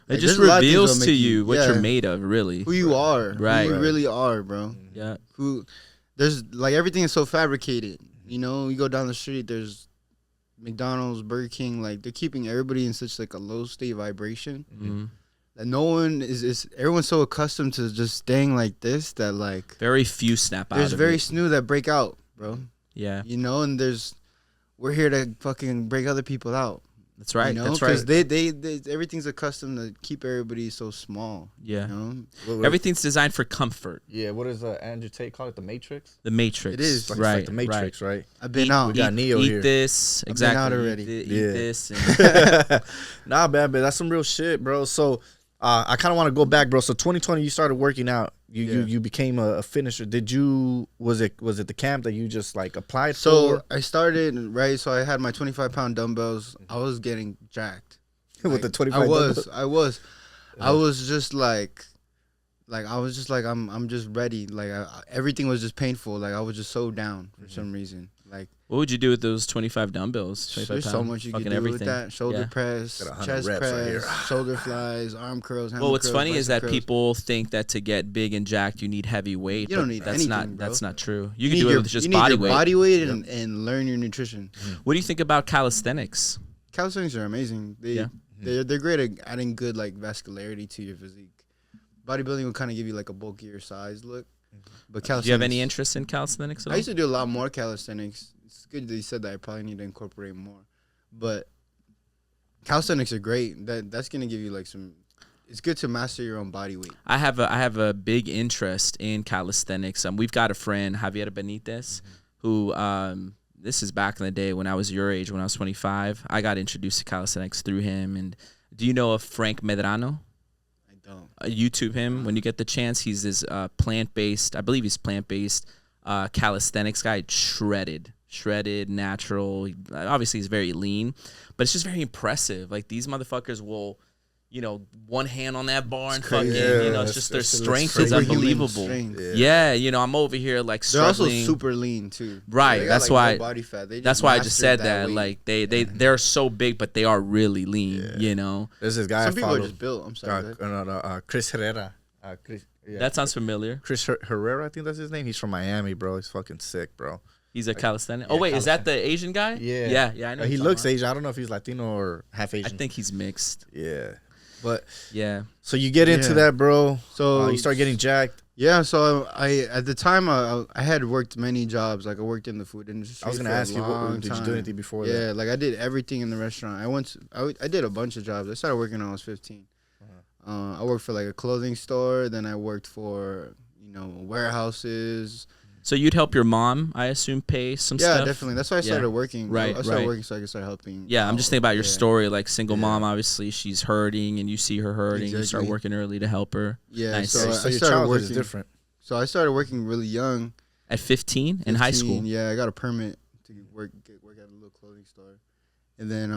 it just reveals to you what you're made of, really. Who you are, right? Who you really are, bro. Yeah. There's like everything is so fabricated. You know, you go down the street, there's McDonald's, Burger King, like they're keeping everybody in such like a low state vibration. That no one is everyone's so accustomed to just staying like this that like very few snap out. There's very few that break out, bro. Yeah. You know, and we're here to fucking break other people out. That's right. You know? That's right. Because they everything's accustomed to keep everybody so small. Yeah. You know? Everything's designed for comfort. Yeah. What does Andrew Tate call it? The Matrix? The Matrix. It is. Like, right. It's like the Matrix, right? I've been out. We got Neo eat here. This. Exactly. I've been out already. Eat this. Nah, man, but that's some real shit, bro. So I kind of want to go back, bro. So 2020, you started working out. You became a finisher. Was it the camp that you just like applied for? So I started, right? So I had my 25-pound dumbbells. I was getting jacked. With the 25 dumbbells? I was just like I'm just ready. Like everything was just painful. Like I was just so down for some reason. Like what would you do with those 25 dumbbells? 25 there's so much you can do with that. Shoulder press, chest press, right shoulder flies, arm curls. Well, what's funny is that people think that to get big and jacked, you need heavy weight. You don't need that's anything, not bro. That's not true. You can do it with just body weight. Body weight and learn your nutrition. What do you think about calisthenics? Calisthenics are amazing. They're great at adding good like vascularity to your physique. Bodybuilding will kind of give you like a bulkier size look. But calisthenics. Do you have any interest in calisthenics at all? I used to do a lot more calisthenics. It's good that you said that. I probably need to incorporate more. But calisthenics are great. That's gonna give you like some. It's good to master your own body weight. I have a big interest in calisthenics. We've got a friend, Javier Benitez, who this is back in the day when I was your age, when I was 25. I got introduced to calisthenics through him. And do you know of Frank Medrano? Don't. YouTube him when you get the chance. He's this plant-based, I believe he's plant-based calisthenics guy, shredded. shredded, natural. Obviously, he's very lean, but it's just very impressive. Like, these motherfuckers will, you know, one hand on that bar and fucking, you know, it's just their strength is unbelievable. Yeah, you know, I'm over here like struggling. They're also super lean too. Right, They got, that's like, why. no body fat. They That's why I just said that. weight. Like they're so big, but they are really lean. You know. There's this guy. Some I people follow, are just built. I'm sorry. Chris Herrera. That sounds familiar. Chris Herrera, I think that's his name. He's from Miami, bro. He's fucking sick, bro. He's a calisthenic. Oh wait, is that the Asian guy? Yeah, I know. He looks Asian. I don't know if he's Latino or half Asian. I think he's mixed. Yeah, but yeah. So you get into that, bro. So you start getting jacked. Yeah. So I at the time I had worked many jobs. Like I worked in the food industry. I was gonna ask you, did you do anything before that? Yeah, like I did everything in the restaurant. I did a bunch of jobs. I started working when I was 15. I worked for like a clothing store. Then I worked for warehouses. So you'd help your mom, I assume, pay some stuff? Yeah, definitely. That's why I started working. Right, I started working so I could start helping. Yeah, I'm just thinking about your story. Like, single mom, obviously, she's hurting, and you see her hurting. Exactly. You start working early to help her. Yeah, nice. so your I started childhood working. is different. So I started working really young. At 15 in high school? Yeah, I got a permit to work at a little clothing store. And then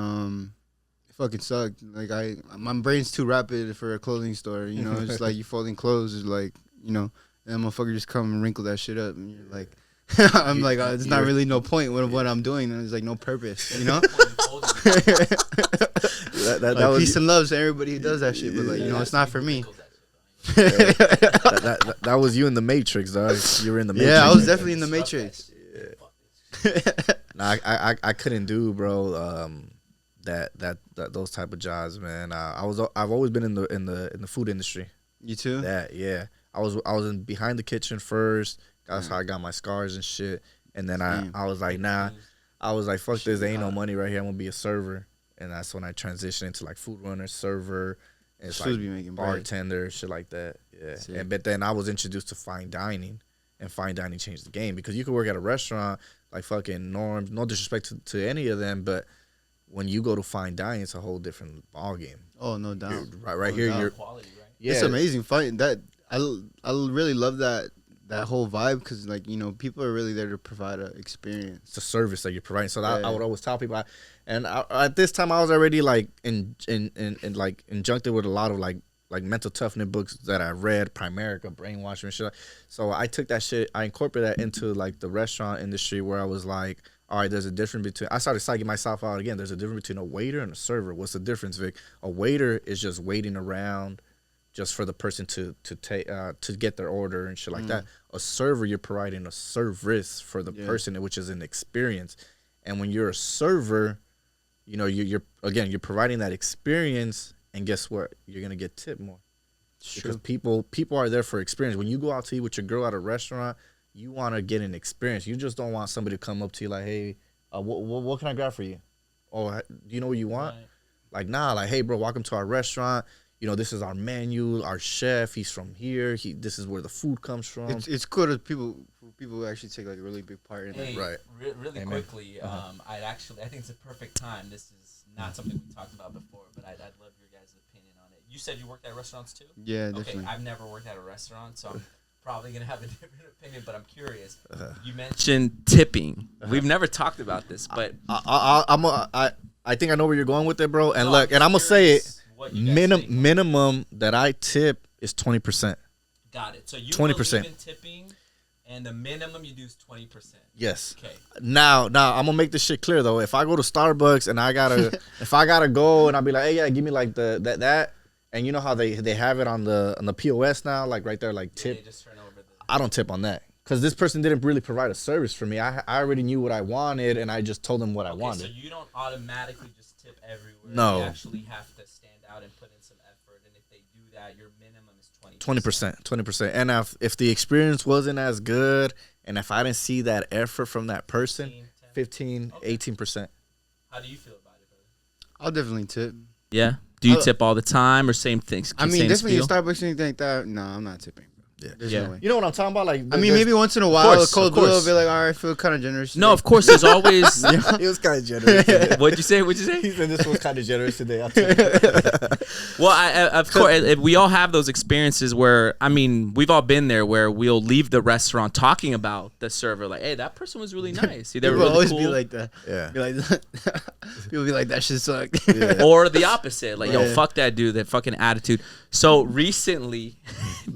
it fucking sucked. Like, my brain's too rapid for a clothing store. You know, it's like you folding clothes is like, and that motherfucker just come and wrinkle that shit up. And you're like, I'm like, there's not really no point with what I'm doing. There's like no purpose, that was peace and love to everybody who does that shit, but like, it's not for me. that was you in the Matrix, dog. You were in the Matrix. Yeah, I was definitely in the Matrix. Nah, I couldn't do, bro. That those type of jobs, man. I've always been in the food industry. You too? Yeah. I was in behind the kitchen first. That's how I got my scars and shit. And then I was like, nah. I was like, fuck this. There ain't no money right here. I'm gonna be a server. And that's when I transitioned into like food runner, server, and it's like bartender, shit like that. Yeah. But then I was introduced to fine dining, and fine dining changed the game because you could work at a restaurant like fucking Norms. No disrespect to any of them, but when you go to fine dining, it's a whole different ball game. Oh, no doubt. Right here, you're quality, right? Yeah, it's amazing. I really love that whole vibe because like people are really there to provide an experience. It's a service that you're providing. So I would always tell people, at this time I was already like like injuncted with a lot of like mental toughness books that I read, Primerica, Brainwashing and shit. So I took that shit, I incorporated that into like the restaurant industry where I was like, all right, there's a difference between. I started psyching myself out again. There's a difference between a waiter and a server. What's the difference, Vic? A waiter is just waiting around, just for the person to get their order and shit like that. A server, you're providing a service for the person, which is an experience. And when you're a server, you're providing that experience. And guess what? You're gonna get tipped more because people are there for experience. When you go out to eat with your girl at a restaurant, you want to get an experience. You just don't want somebody to come up to you like, hey, what can I grab for you? Oh, do you know what you want? Right. Like, nah, like, hey, bro, welcome to our restaurant. This is our menu. Our chef, he's from here. This is where the food comes from. It's cool that people actually take like a really big part in it. Right. Really quickly, I think it's a perfect time. This is not something we talked about before, but I'd love your guys' opinion on it. You said you worked at restaurants too? Yeah, definitely. Okay, I've never worked at a restaurant, so I'm probably gonna have a different opinion. But I'm curious. You mentioned tipping. We've never talked about this, but I think I know where you're going with it, bro. And look, and I'm gonna say it. Minimum that I tip is 20%. Got it. So you 20% believe in tipping, and the minimum you do is 20%. Yes. Okay. Now I'm gonna make this shit clear though. If I go to Starbucks and I gotta go and I'll be like, hey, yeah, give me like that, and you know how they have it on the POS now, like right there, like tip. They just turn over I don't tip on that because this person didn't really provide a service for me. I already knew what I wanted and I just told them what I wanted. So you don't automatically just tip everywhere. No. You actually have to stand out and put in some effort, and if they do that, your minimum is 20%. And if the experience wasn't as good, and if I didn't see that effort from that person, 15, 18%. How do you feel about it, brother? I'll definitely tip. Yeah. Do you tip all the time or same things? I mean, definitely in Starbucks, anything like that. No, I'm not tipping. Yeah. You know what I'm talking about? Like, I mean, maybe once in a while, a cold blue will be like, all right, I feel kind of generous today. No, of course, there's always. He was kind of generous today. What'd you say? He said this was kind of generous today. I'll tell you. Well, of course, we all have those experiences where, I mean, we've all been there where we'll leave the restaurant talking about the server. Like, hey, that person was really nice. They were People really always cool. be like that. Yeah. Be like, people be like, that shit sucked. Yeah. Or the opposite. Like, yo, Yeah. fuck that dude, that fucking attitude. So recently,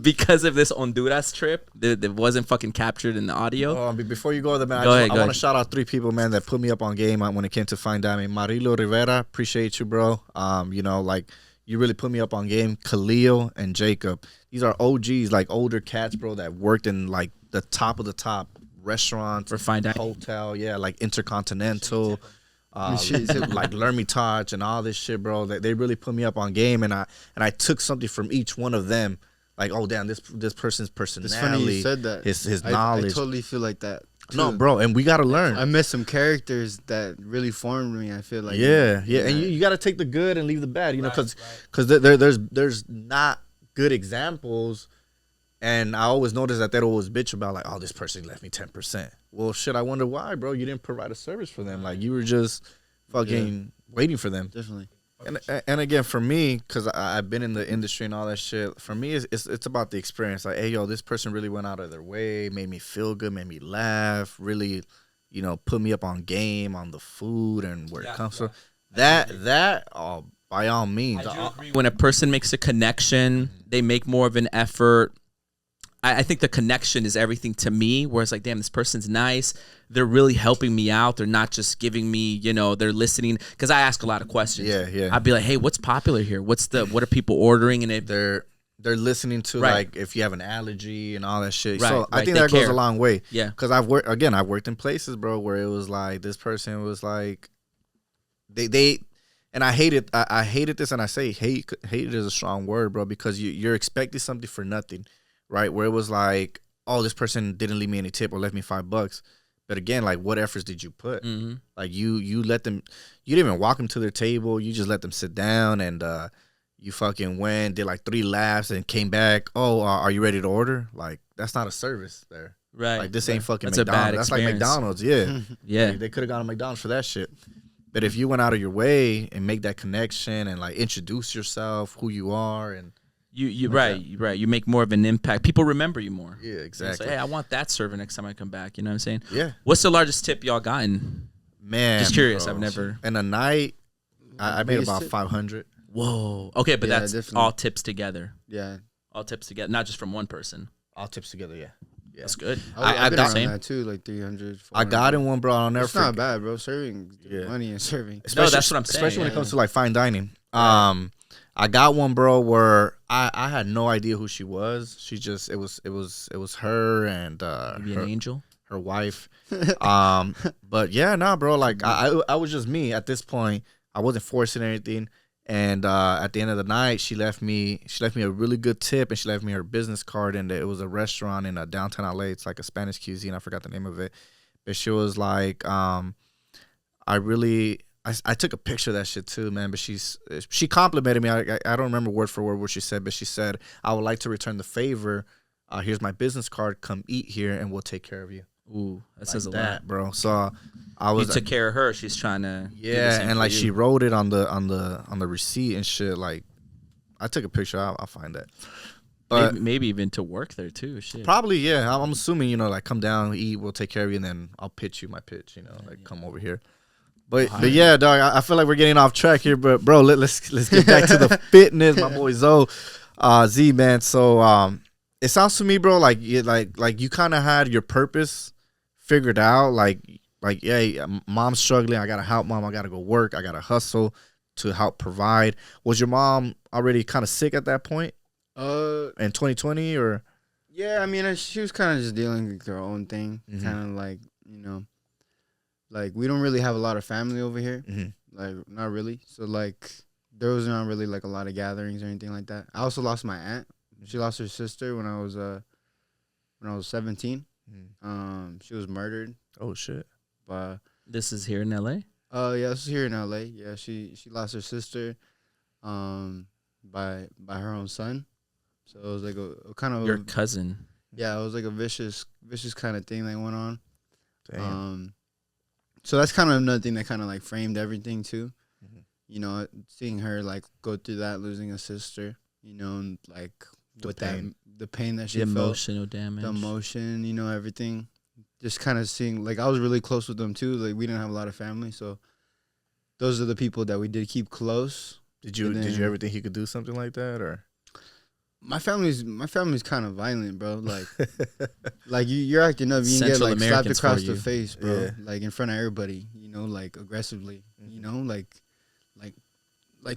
because of this Honduras trip that wasn't fucking captured in the audio. Before you go there, man, Go I ahead. want to shout out 3 people, man, that put me up on game when it came to fine dining. Marilo Rivera, appreciate you, bro. You know, like, you really put me up on game. Khalil and Jacob. These are OGs, like older cats, bro, that worked in like the top of the top restaurants, For fine dining. hotel, yeah, like Intercontinental, like L'Hermitage and all this shit, bro. They really put me up on game, and I took something from each one of them. Like, oh damn, this person's personality. It's funny you said that. His knowledge. I totally feel like that. Too. No, bro, and we gotta learn. I met some characters that really formed me. I feel like yeah, and you gotta take the good and leave the bad, you know, because there's not good examples, and I always notice that they'd always bitch about like, oh, this person left me 10%. Well, shit, I wonder why, bro. You didn't provide a service for them, like you were just fucking waiting for them. Definitely. And again, for me, because I've been in the industry and all that shit, for me, it's about the experience. Like, hey, yo, this person really went out of their way, made me feel good, made me laugh, really, you know, put me up on game, on the food and where it comes from. That, by all means. When a person makes a connection, they make more of an effort. I think the connection is everything to me, where it's like, damn, this person's nice. They're really helping me out. They're not just giving me, you know, they're listening. Because I ask a lot of questions. Yeah. I'd be like, hey, what's popular here? What are people ordering? And if They're listening to, like, if you have an allergy and all that shit. Right, So I think they that goes care. a long way. Yeah. Because I've worked in places, bro, where it was like, this person was like, they and I hated this, and I say hate is a strong word, bro, because you're expecting something for nothing. Right, where it was like, oh, this person didn't leave me any tip or left me $5. But again, like, what efforts did you put? Mm-hmm. Like, you let them, you didn't even walk them to their table. You just let them sit down, and you fucking went, did like 3 laps, and came back. Oh, are you ready to order? Like, that's not a service there. Right. Like, this ain't fucking That's a McDonald's. bad That's like experience. McDonald's. Yeah. Yeah. Like, they could have gone to McDonald's for that shit. But if you went out of your way and make that connection and like introduce yourself, who you are, and You right. You make more of an impact. People remember you more. yeah, exactly. Say, hey, I want that server next time I come back. You know what I'm saying? Yeah. What's the largest tip y'all gotten? Man, Just curious. bro. I've never. In a night, I made Biggest about tip? 500. Whoa. Okay, but Yeah, that's definitely. all tips together. Yeah. All tips together, not just from one person. All tips together, yeah. That's good. I've been got- around same. that too, like 300. I got in one, bro. I'll never It's not forget. bad, bro. Serving Yeah. money and serving. No, that's what I'm saying. Especially when it yeah. comes to like fine dining. I got one, bro, where I had no idea who she was. She just it was her and Maybe an angel. her wife. But yeah, nah, bro. Like I was just me at this point. I wasn't forcing anything. And at the end of the night, she left me a really good tip, and she left me her business card. And it was a restaurant in downtown LA. It's like a Spanish cuisine. I forgot the name of it, but she was like, I took a picture of that shit too, man. But she complimented me. I don't remember word for word what she said, but she said, I would like to return the favor. Here's my business card. Come eat here, and we'll take care of you. Ooh, that says a Like that, lot. bro. So I You was took care of her. She's trying to. do the yeah, same and for like you. she wrote it on the receipt and shit. Like I took a picture. I'll find that. But maybe even to work there too. Shit. probably yeah. I'm assuming like come down, eat, we'll take care of you, and then I'll pitch you my pitch. Come over here. But yeah, dog. I feel like we're getting off track here. But bro, let's get back to the fitness. My boy Z man. So it sounds to me, bro, like you kind of had your purpose figured out. Like yeah, mom's struggling. I gotta help mom. I gotta go work. I gotta hustle to help provide. Was your mom already kind of sick at that point? In 2020 or? Yeah, I mean, she was kind of just dealing with her own thing. Mhm. Kind of like, like we don't really have a lot of family over here. Mm-hmm. Like, not really. So, like, there was not really, like, a lot of gatherings or anything like that. I also lost my aunt. She lost her sister when I was 17. She was murdered. Oh shit. But This is here in LA. yeah, this is here in LA. Yeah, she lost her sister by her own son. So it was like a kind of Your cousin. Yeah, it was like a vicious kind of thing that went on. Damn. So that's kind of another thing that kind of like framed everything too. Mm-hmm. You know, seeing her like go through that, losing a sister. You know, and like the pain that she the felt, emotional damage, the emotion. You know, everything. Just kind of seeing, like, I was really close with them too. Like, we didn't have a lot of family, so those are the people that we did keep close. Did you ever think he could do something like that, or? My family's kind of violent, bro. Like, like you're acting up, you can get like Americans slapped across the face, bro. Yeah. Like in front of everybody, you know, like aggressively, you know, like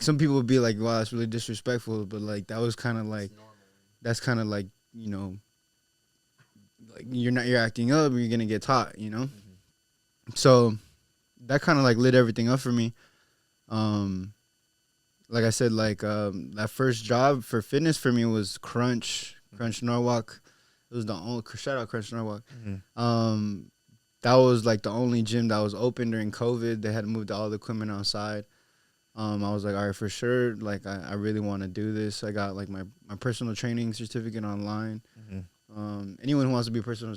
some people would be like, wow, that's really disrespectful, but like that was kind of like, that's kind of like, you know, like you're acting up, you're gonna get taught, you know. So that kind of like lit everything up for me. Like I said, like that first job for fitness for me was Crunch Norwalk. It was the only, shout out Crunch Norwalk. That was like the only gym that was open during COVID. They had moved all the equipment outside. I was like, all right, for sure. Like I really want to do this. I got like my personal training certificate online. Anyone who wants to be a personal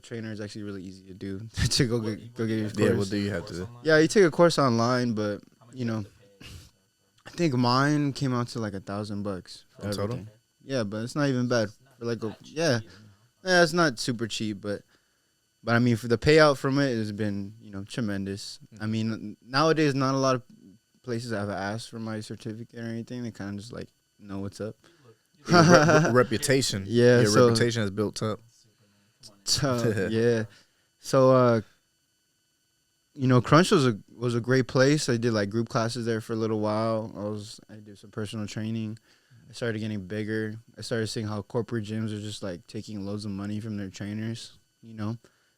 trainer is actually really easy to do. To go get your course. Yeah, what do you have to do? Yeah, you take a course online, but you know, I think mine came out to like $1,000 for total. Yeah, but it's not even bad for like yeah, it's not super cheap, but I mean for the payout from it has been, you know, tremendous. I mean nowadays not a lot of places have asked for my certificate or anything. They kind of just like know what's up. Reputation. Yeah, your reputation has built up. Yeah, so you know, Crunch was a great place. I did like group classes there for a little while. I did some personal training. I started getting bigger. I started seeing how corporate gyms are just like taking loads of money from their trainers. You know,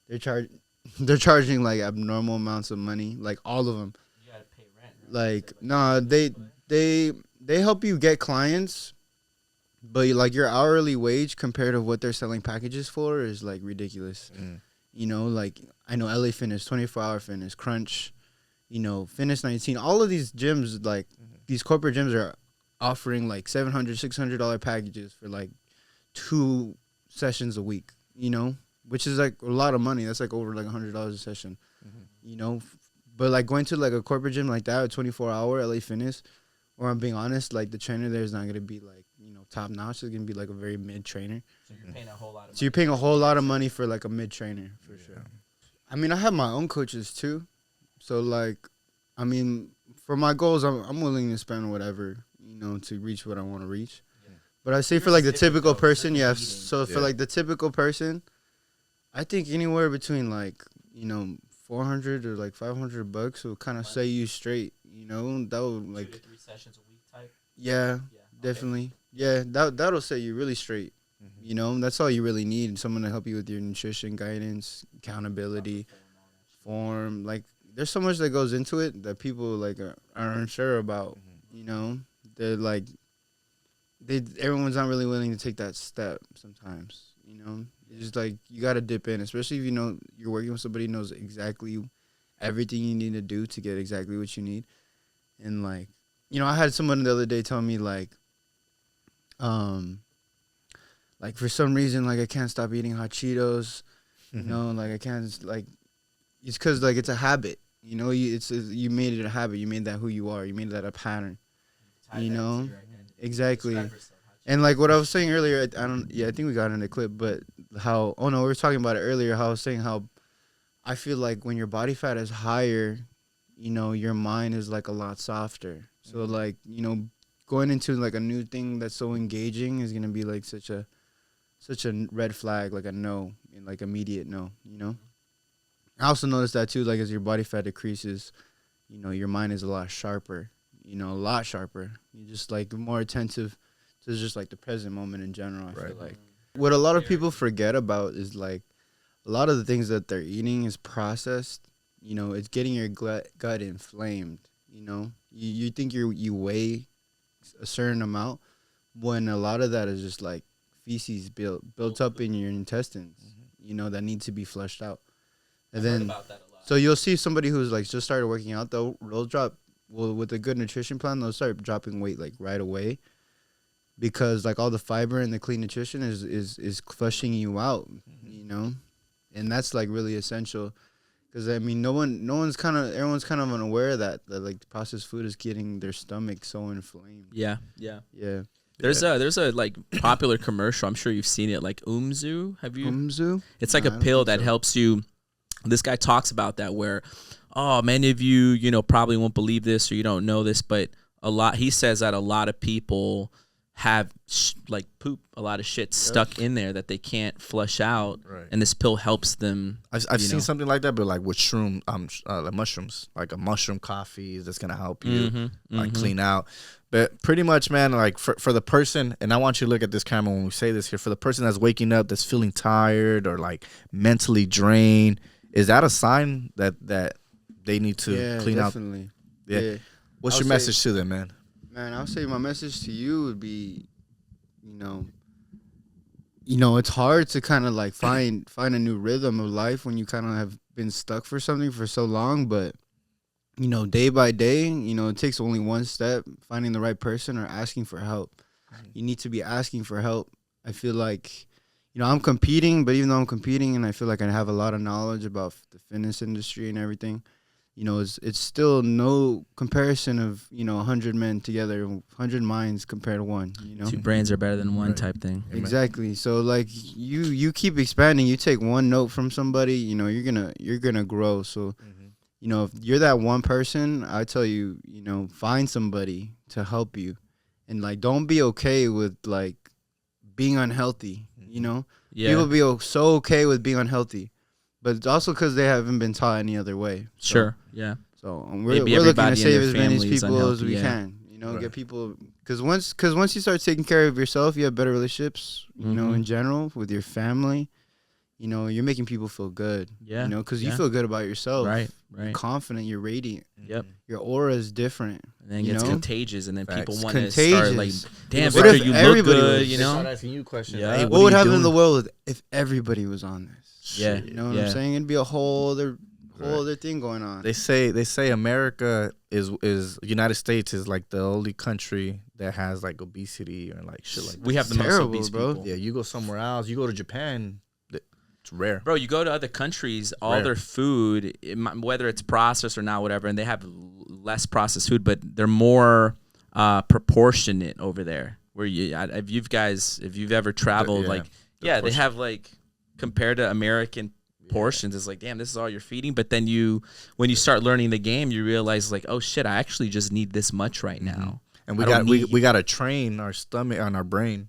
they're charging like abnormal amounts of money, like all of them. You gotta pay rent. Right? Like no, they help you get clients, but like your hourly wage compared to what they're selling packages for is like ridiculous. You know, like I know LA Fitness, 24-hour Fitness, Crunch, you know, Fitness 19. All of these gyms, like these corporate gyms are offering like $700, $600 packages for like 2 sessions a week, you know, which is like a lot of money. That's like over like $100 a session, you know. But like going to like a corporate gym like that, a 24-hour LA Fitness, or I'm being honest, like the trainer there is not going to be like, you know, top notch. It's going to be like a very mid trainer. So you're paying a whole lot of money. So you're paying a whole lot of money for like a mid trainer for sure. I mean, I have my own coaches too. So like, I mean, for my goals, I'm willing to spend whatever, you know, to reach what I want to reach. Yeah. But I say for like the typical person, so for like the typical person, I think anywhere between like, you know, $400 or like $500 will kind of set you straight, you know. That would like 2 to 3 sessions a week type. Yeah, definitely. Yeah, that'll set you really straight. You know, that's all you really need. Someone to help you with your nutrition guidance, accountability, form. Like, there's so much that goes into it that people like are unsure about. You know, they're like, everyone's not really willing to take that step sometimes. You know, it's just like you got to dip in, especially if you know you're working with somebody who knows exactly everything you need to do to get exactly what you need. And like, you know, I had someone the other day tell me like for some reason, like I can't stop eating hot Cheetos, you know, like I can't, like, it's because like it's a habit, you know, you made it a habit, you made that who you are, you made that a pattern, you know, exactly. And like what I was saying earlier, I think we got in the clip, but how, we were talking about it earlier, how I was saying how I feel like when your body fat is higher, you know, your mind is like a lot softer. So like, you know, going into like a new thing that's so engaging is gonna be like such a red flag, like a no, like immediate no, you know. I also noticed that too, like as your body fat decreases, you know, your mind is a lot sharper, you know, a lot sharper. You're just like more attentive to just like the present moment in general. I feel like what a lot of people forget about is like a lot of the things that they're eating is processed. You know, it's getting your gut inflamed. You know, you think you weigh a certain amount when a lot of that is just like feces built up in your intestines, you know, that need to be flushed out. And then, so you'll see somebody who's like just started working out, they'll drop, with a good nutrition plan, they'll start dropping weight like right away. because like all the fiber and the clean nutrition is flushing you out, you know, and that's like really essential. Because I mean, everyone's kind of unaware that like processed food is getting their stomach so inflamed. Yeah. There's a like popular commercial. I'm sure you've seen it. Like Umzu. Have you? Umzu? It's like a pill that helps you. This guy talks about that where, oh, many of you know, probably won't believe this or you don't know this, but he says that a lot of people have like poop, a lot of shit stuck in there that they can't flush out, and this pill helps them. I've seen something like that, but like with like mushrooms, like a mushroom coffee that's gonna help you clean out. But pretty much, man, like for the person, and I want you to look at this camera when we say this here, for the person that's waking up, that's feeling tired or like mentally drained, is that a sign that they need to clean definitely. out? Yeah. What's your message to them, man? Man, I'll say my message to you would be, you know, it's hard to kind of like find a new rhythm of life when you kind of have been stuck for something for so long. But, you know, day by day, you know, it takes only one step, finding the right person or asking for help. You need to be asking for help. I feel like, you know, I'm competing, but even though I'm competing and I feel like I have a lot of knowledge about the fitness industry and everything, you know, it's still no comparison of, you know, 100 men together, 100 minds compared to one, you know. 2 brains are better than one type thing. Exactly. So like you keep expanding, you take one note from somebody, you know, you're gonna grow. So, you know, if you're that one person, I tell you, you know, find somebody to help you, and like don't be okay with like being unhealthy, you know. People be so okay with being unhealthy. But it's also because they haven't been taught any other way. So, sure, yeah. So we're looking to save as many people as we can. You know, get people, because once you start taking care of yourself, you have better relationships. You know, in general with your family. You know, you're making people feel good. Yeah. You know, because you feel good about yourself. Right. You're confident. You're radiant. Yep. Your aura is different. And then it gets contagious, and then people want to start like, damn, Victor, you look good. You know. Start asking you questions. Yeah. Hey, what would happen in the world if everybody was on this? Yeah, you know what I'm saying? It'd be a whole other thing going on. They say America is United States is like the only country that has like obesity or like shit like that. We have the most obese people. Yeah, you go somewhere else, you go to Japan, it's rare. Bro, you go to other countries, all their food, whether it's processed or not, whatever, and they have less processed food, but they're more proportionate over there. Where if you've ever traveled, they have like. Compared to American portions, it's like, damn, this is all you're feeding. But then when you start learning the game, you realize like, oh shit, I actually just need this much right now. And we got to train our stomach and our brain.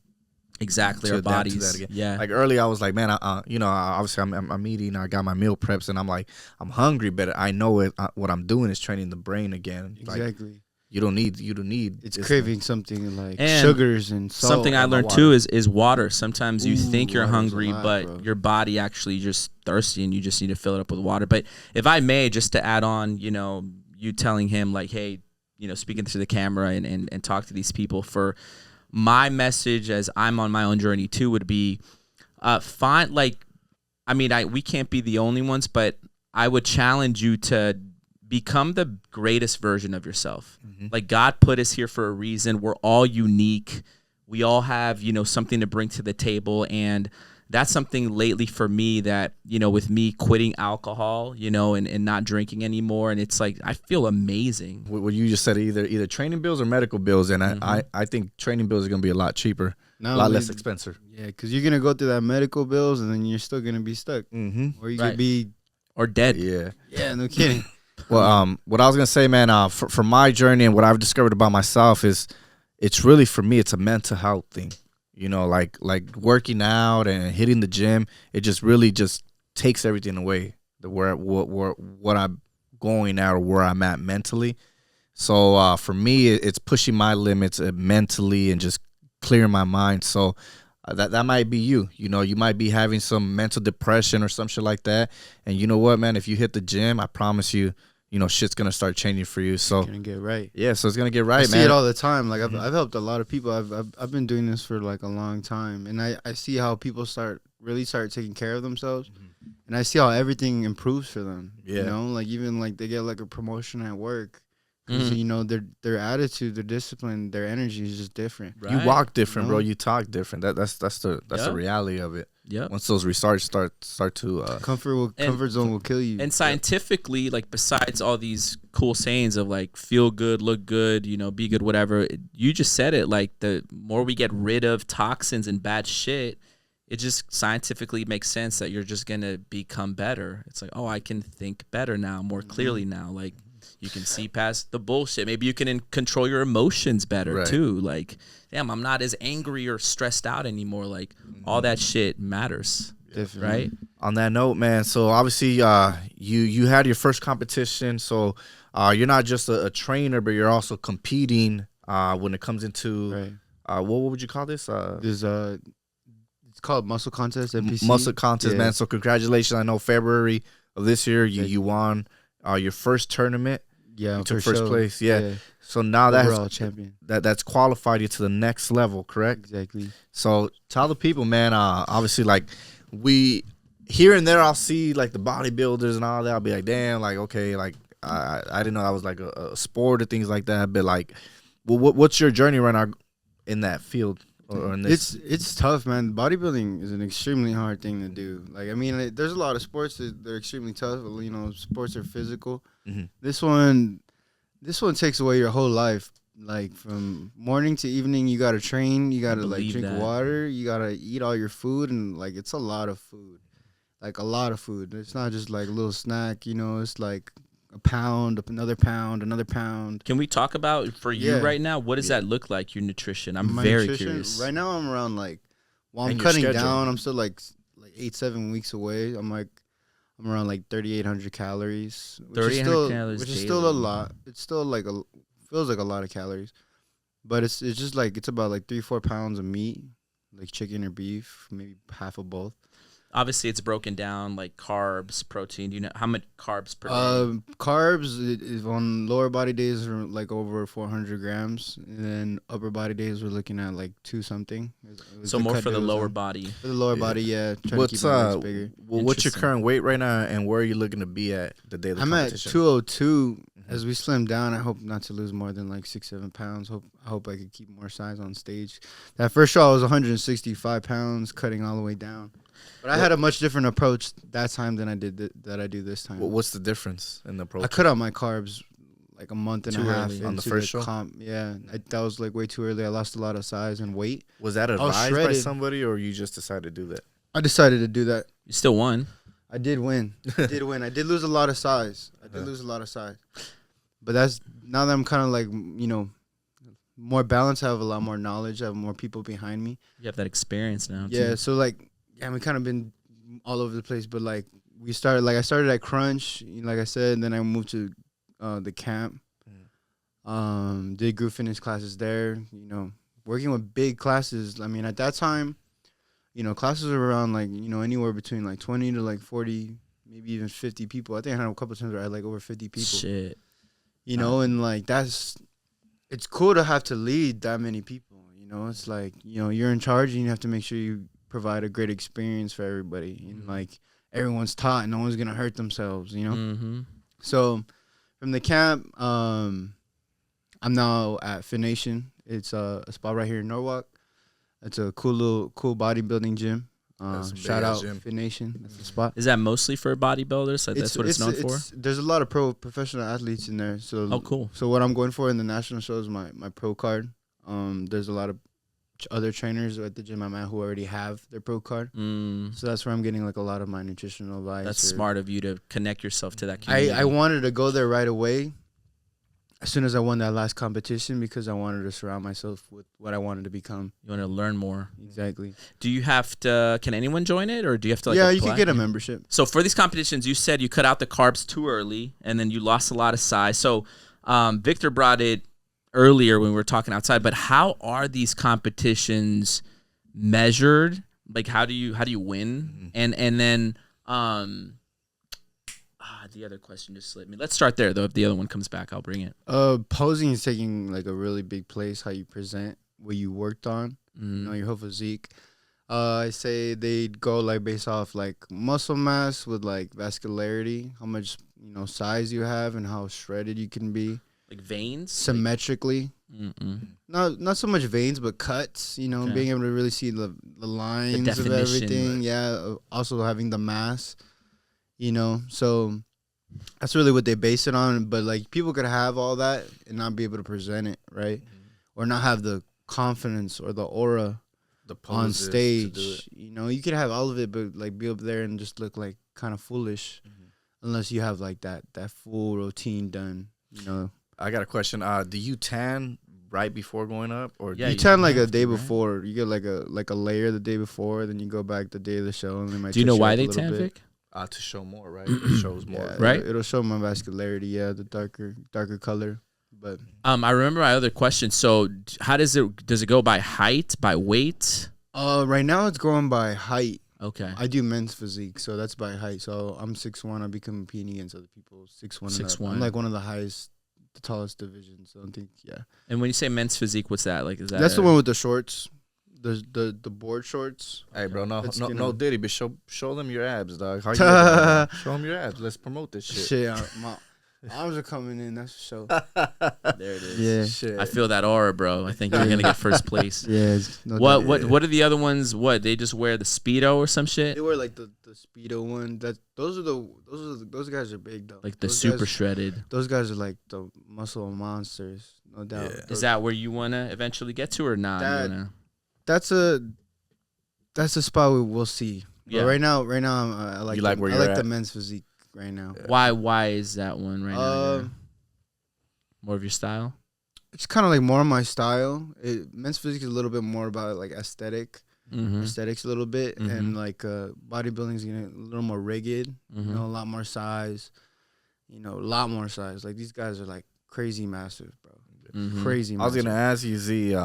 Exactly, our bodies. Yeah. Like earlier, I was like, man, you know, obviously I'm eating. I got my meal preps, and I'm like, I'm hungry, but I know what I'm doing is training the brain again. Exactly. Like, You don't need. It's craving something like sugars and salt. Something I learned too is water. Sometimes you think you're hungry, but your body actually just thirsty, and you just need to fill it up with water. But if I may, just to add on, you know, you telling him like, hey, you know, speaking to the camera and talk to these people, for my message as I'm on my own journey too would be, find like, I mean, we can't be the only ones, but I would challenge you to become the greatest version of yourself. Like God put us here for a reason. We're all unique. We all have, you know, something to bring to the table. And that's something lately for me that, you know, with me quitting alcohol, you know, and not drinking anymore. And it's like, I feel amazing. What you just said, either training bills or medical bills. And I think training bills are going to be a lot cheaper, a lot less expensive. Yeah, because you're going to go through that medical bills and then you're still going to be stuck. Or you could be... Or dead. Yeah. Yeah, no kidding. Well, what I was gonna say, man, for my journey and what I've discovered about myself is, it's really, for me, it's a mental health thing. You know, like working out and hitting the gym, it just really just takes everything away. What I'm going at or where I'm at mentally. So for me, it's pushing my limits mentally and just clearing my mind. So that might be you. You know, you might be having some mental depression or some shit like that. And you know what, man? If you hit the gym, I promise you, you know, shit's gonna start changing for you. So it's gonna get right. Yeah, so it's gonna get right, man. I see it all the time. Like I've helped a lot of people. I've been doing this for like a long time, and I see how people start taking care of themselves, and I see how everything improves for them. Yeah, you know, like even like they get like a promotion at work because you know their attitude, their discipline, their energy is just different. Right. You walk different, bro. You talk different. That's the reality of it. Yeah. Once those restarts start to comfort zone will kill you. And scientifically, like besides all these cool sayings of like feel good, look good, you know, be good, whatever. You just said it. Like the more we get rid of toxins and bad shit, it just scientifically makes sense that you're just gonna become better. It's like, oh, I can think better now, more clearly now. Like you can see past the bullshit. Maybe you can control your emotions better too. Like, damn, I'm not as angry or stressed out anymore. Like all that shit matters. Definitely. Right? On that note, man, so obviously you had your first competition, so you're not just a trainer, but you're also competing when it comes into what would you call this? It's called muscle contest, MPC. Muscle contest, man. So congratulations. I know February of this year you won your first tournament. Yeah, you took first place. Yeah. So now overall champion. That's qualified you to the next level, correct? Exactly. So tell the people, man, obviously like we here and there I'll see like the bodybuilders and all that. I'll be like, damn, like okay, like I didn't know that was like a sport or things like that. But like, well, what's your journey right now in that field? Or in this? It's tough, man. Bodybuilding is an extremely hard thing to do. Like, I mean, there's a lot of sports that they're extremely tough. You know, sports are physical. Mm-hmm. This one takes away your whole life. Like from morning to evening, you gotta train. You gotta like drink water. You gotta eat all your food, and like it's a lot of food. Like a lot of food. It's not just like a little snack. You know, it's like a pound, another pound, another pound. Can we talk about for you right now? What does that look like? Your nutrition? I'm very curious. Right now, I'm around like, I'm cutting down. I'm still like 8-7 weeks away. I'm around like 3,800 calories. 3,800 calories, which is still a lot. It's still like feels like a lot of calories, but it's just like it's about like 3-4 pounds of meat, like chicken or beef, maybe half of both. Obviously, it's broken down like carbs, protein. Do you know how much carbs per day? Carbs is on lower body days are like over 400 grams, and then upper body days we're looking at like 2 something. So more for the lower body. For the lower body, yeah. What's to keep my legs bigger. What's your current weight right now, and where are you looking to be at the day of the competition? I'm at 202. As we slim down, I hope not to lose more than like 6-7 pounds. I hope I could keep more size on stage. That first show I was 165 pounds, cutting all the way down. But I had a much different approach that time than I do this time. What's the difference in the approach? I cut out my carbs like a month and a half on the first show. Yeah, that was like way too early. I lost a lot of size and weight. Was that advised by somebody, or you just decided to do that? I decided to do that. You still won. I did win. I did lose a lot of size. But that's now that I'm kind of like, you know, more balanced. I have a lot more knowledge. I have more people behind me. You have that experience now. Yeah, too. so like, yeah, we kind of been all over the place. But like, I started at Crunch, you know, like I said, and then I moved to the camp. Did group fitness classes there. You know, working with big classes. I mean, at that time, you know, classes were around like, you know, anywhere between like 20 to like 40, maybe even 50 people. I think I had a couple of times where I had like over 50 people. Shit. You know, and like it's cool to have to lead that many people. You know, it's like, you know, you're in charge and you have to make sure you provide a great experience for everybody. And like everyone's taught, no one's gonna hurt themselves. You know. Mm-hmm. So from the camp, I'm now at Fit Nation. It's a spot right here in Norwalk. It's a cool bodybuilding gym. Shout out gym. Fit Nation. That's the spot. Is that mostly for bodybuilders? That's what it's known for? There's a lot of professional athletes in there. So cool. So what I'm going for in the national show is my pro card. There's a lot of other trainers at the gym I'm at who already have their pro card. So that's where I'm getting like a lot of my nutritional advice. That's smart of you to connect yourself to that community. I wanted to go there right away as soon as I won that last competition because I wanted to surround myself with what I wanted to become. You want to learn more. Exactly. Do you have to, can anyone join it or do you have to Yeah, you can get a membership. So for these competitions, you said you cut out the carbs too early and then you lost a lot of size. So Victor brought it earlier when we were talking outside, but how are these competitions measured? Like how do you win? And then the other question just slipped me. Let's start there though. If the other one comes back, I'll bring it. Posing is taking like a really big place. How you present, what you worked on, you know, your whole physique. I say they'd go like based off like muscle mass with like vascularity, how much, you know, size you have and how shredded you can be. Like veins? Symmetrically. Mm-mm. Not so much veins, but cuts. You know, being able to really see the lines of everything. Right. Yeah. Also having the mass. You know, so that's really what they base it on. But like people could have all that and not be able to present it, right? Or not have the confidence or the aura on stage. You know, you could have all of it, but like be up there and just look like kind of foolish, unless you have like that full routine done. You know. I got a question. Do you tan right before going up, or you tan like a day before? You get like a layer the day before, then you go back the day of the show, and they might. Do you know why they tan, Vic? To show more, right? It shows more, yeah, right? It'll show my vascularity, yeah, the darker color. But I remember my other question. So, how does it go by height, by weight? Right now it's going by height. Okay. I do men's physique, so that's by height. So I'm 6'1". I be competing against other people 6'1". 6'1". I'm like one of the highest, the tallest division. So I think, yeah. And when you say men's physique, what's that like? Is that that's the one with the shorts, the board shorts? Hey, bro, no Diddy, but show them your abs, dog. How you show them your abs. Let's promote this shit. Shit, my arms are coming in. That's for sure. There it is. Yeah, shit. I feel that aura, bro. I think you're gonna get first place. Yeah. What are the other ones? What, they just wear the Speedo or some shit? They wear like the Speedo one. Those guys are big though. Like the super shredded. Those guys are like the muscle monsters, no doubt. Yeah. Is that where you wanna eventually get to or not? That's a spot we'll see. Yeah. But right now, I like the men's physique right now. Yeah. Why is that one right now? More of your style? It's kind of like more of my style. Men's physique is a little bit more about like aesthetics a little bit, and like bodybuilding is getting a little more rigid. You know, a lot more size. You know, a lot more size. Like these guys are like crazy massive, bro. Crazy. I was gonna ask you, Z,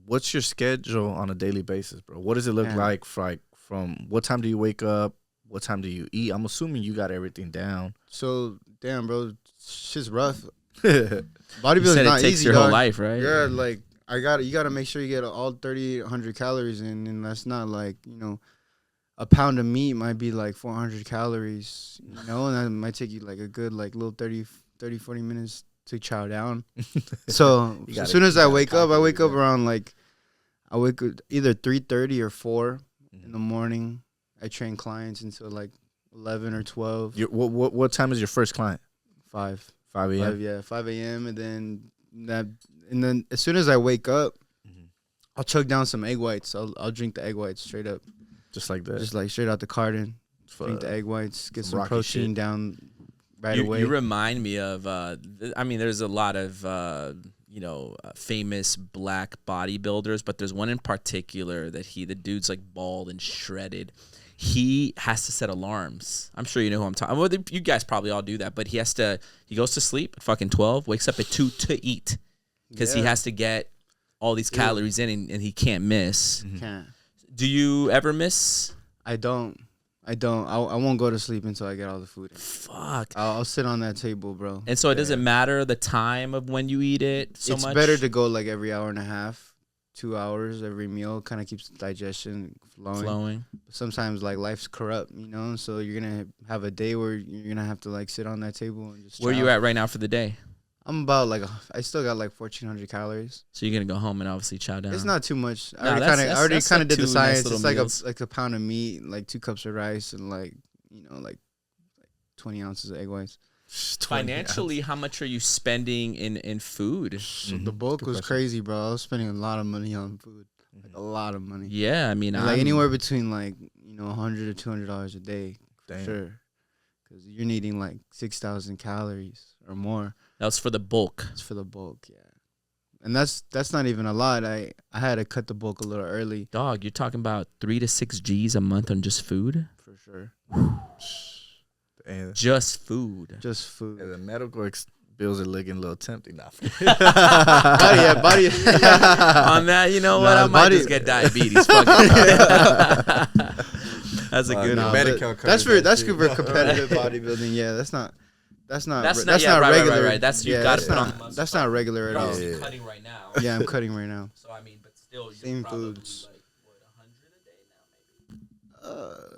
what's your schedule on a daily basis, bro? What does it look like from what time do you wake up? What time do you eat? I'm assuming you got everything down. So, damn, bro, shit's rough. Bodybuilding not takes easy, your dog. whole life, right? Yeah, like you gotta make sure you get all 3,800 calories in, and that's not like, you know, a pound of meat might be like 400 calories, you know, and that might take you like a good like little 30, 40 minutes to chow down. So as soon as I wake up around like, I wake up either 3:30 or 4 in the morning. I train clients until like 11 or 12. What time is your first client? 5 a.m. 5 a.m. and then as soon as I wake up, I'll chug down some egg whites. I'll drink the egg whites straight up, just like that, just like straight out the carton. Drink the egg whites, get some protein down right away. You remind me of I mean, there's a lot of famous black bodybuilders, but there's one in particular that the dude's like bald and shredded. He has to set alarms. I'm sure you know who I'm talking. Well, you guys probably all do that, but he goes to sleep at fucking 12, wakes up at 2 to eat, because he has to get all these calories in, and he can't miss. Can't. Do you ever miss? I don't. I won't go to sleep until I get all the food in. Fuck. I'll sit on that table, bro. And so it doesn't matter the time of when you eat it so much? It's better to go like every hour and a half, 2 hours every meal. Kind of keeps digestion flowing. Sometimes like life's corrupt, you know, so you're gonna have a day where you're gonna have to like sit on that table and just. Where you at right now for the day? I'm about like I still got like 1,400 calories. So you're gonna go home and obviously chow down. It's not too much. I already kind of did the science. It's like a pound of meat, like 2 cups of rice, and like 20 ounces of egg whites. Financially, how much are you spending in food? The bulk was crazy, bro. I was spending a lot of money on food, like a lot of money. Yeah, I mean, like anywhere between like $100 to $200 a day, for sure, because you're needing like 6,000 calories or more. That was for the bulk. It's for the bulk, yeah. And that's not even a lot. I had to cut the bulk a little early. Dog, you're talking about 3 to 6 G's a month on just food? For sure. Just food. Just food. Yeah, the medical bills are looking a little tempting now. Body. On that, you know what? I might just get diabetes. Fuck it. That's a good one. That's for competitive bodybuilding. Yeah, that's not regular. Right. That's you got to put on the muscle. That's not regular at all. You're cutting right now. Yeah, I'm cutting right now. So I mean, but still, same foods. Like, what, 100 a day now, maybe?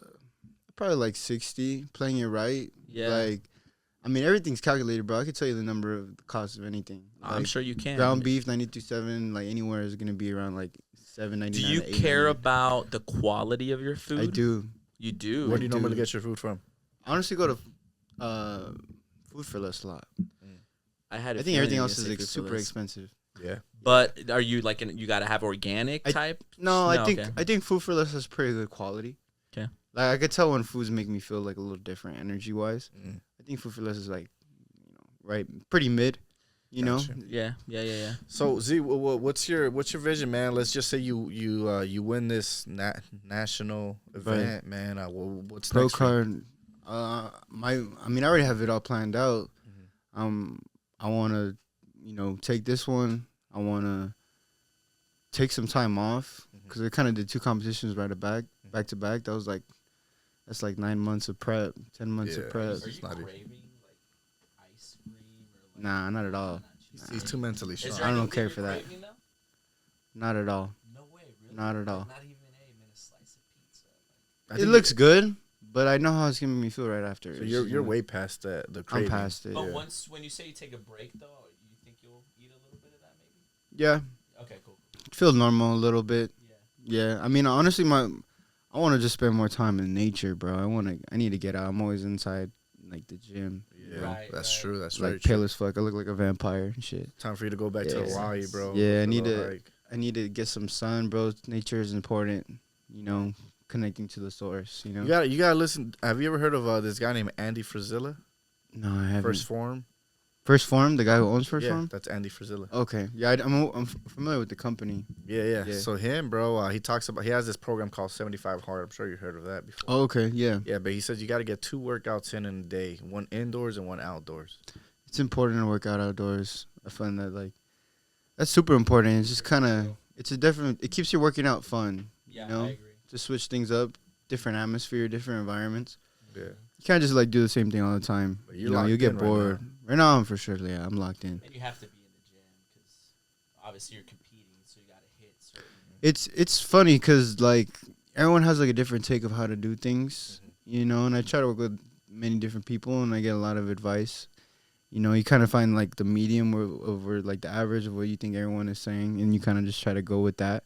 Probably like 60. Playing it right. Yeah. Like I mean, everything's calculated, bro. I could tell you the number of the cost of anything. I'm sure you can. Ground beef, 92.7, like anywhere is gonna be around like $7.99. Do you care about the quality of your food? I do. You do. Where do you normally get your food from? I honestly go to Food for Less a lot. I think everything else is like super expensive. Yeah. But are you like you gotta have organic type? No, I think Food for Less has pretty good quality. Okay. Like I could tell when foods make me feel like a little different energy wise. I think Food for Less is like, right, pretty mid. You know. Yeah. So Z, what's your vision, man? Let's just say you win this national event, man. What's pro next card? I already have it all planned out. I want to, take this one. I want to take some time off because I kind of did 2 competitions back to back. That's like 9 months of prep, 10 months of prep. Are you craving like ice cream or Nah, not at all. He's too mentally strong. I don't care for that. Not at all. No way, really? Not at all. Not even a slice of pizza. It looks good, but I know how it's gonna make me feel right after. So you're way past the craving. I'm past it. But when you say you take a break, though, you think you'll eat a little bit of that, maybe? Yeah. Okay, cool. Feel normal a little bit. Yeah. I mean, honestly, I want to just spend more time in nature, bro. I need to get out. I'm always inside, like the gym. Yeah, that's true. That's like pale as fuck. I look like a vampire and shit. Time for you to go back to Hawaii, bro. Yeah, I need to get some sun, bro. Nature is important. Connecting to the source. You gotta listen. Have you ever heard of this guy named Andy Frisella? No, I haven't. First Form, the guy who owns First Form? That's Andy Frisella. Okay. Yeah, I'm familiar with the company. Yeah. So him, bro, he has this program called 75 Hard. I'm sure you heard of that before. Oh, okay. Yeah. Yeah, but he says you got to get 2 workouts in a day, 1 indoors and 1 outdoors. It's important to work out outdoors. I find that that's super important. It's just kind of it keeps your working out fun. Yeah, I agree. Just switch things up, different atmosphere, different environments. Yeah. You can't just do the same thing all the time. But you get bored. Right now, I'm for sure. Yeah, I'm locked in. And you have to be in the gym because obviously you're competing, so you got to hit certain. It's funny because everyone has a different take of how to do things, and I try to work with many different people, and I get a lot of advice. You kind of find the medium over the average of what you think everyone is saying, and you kind of just try to go with that.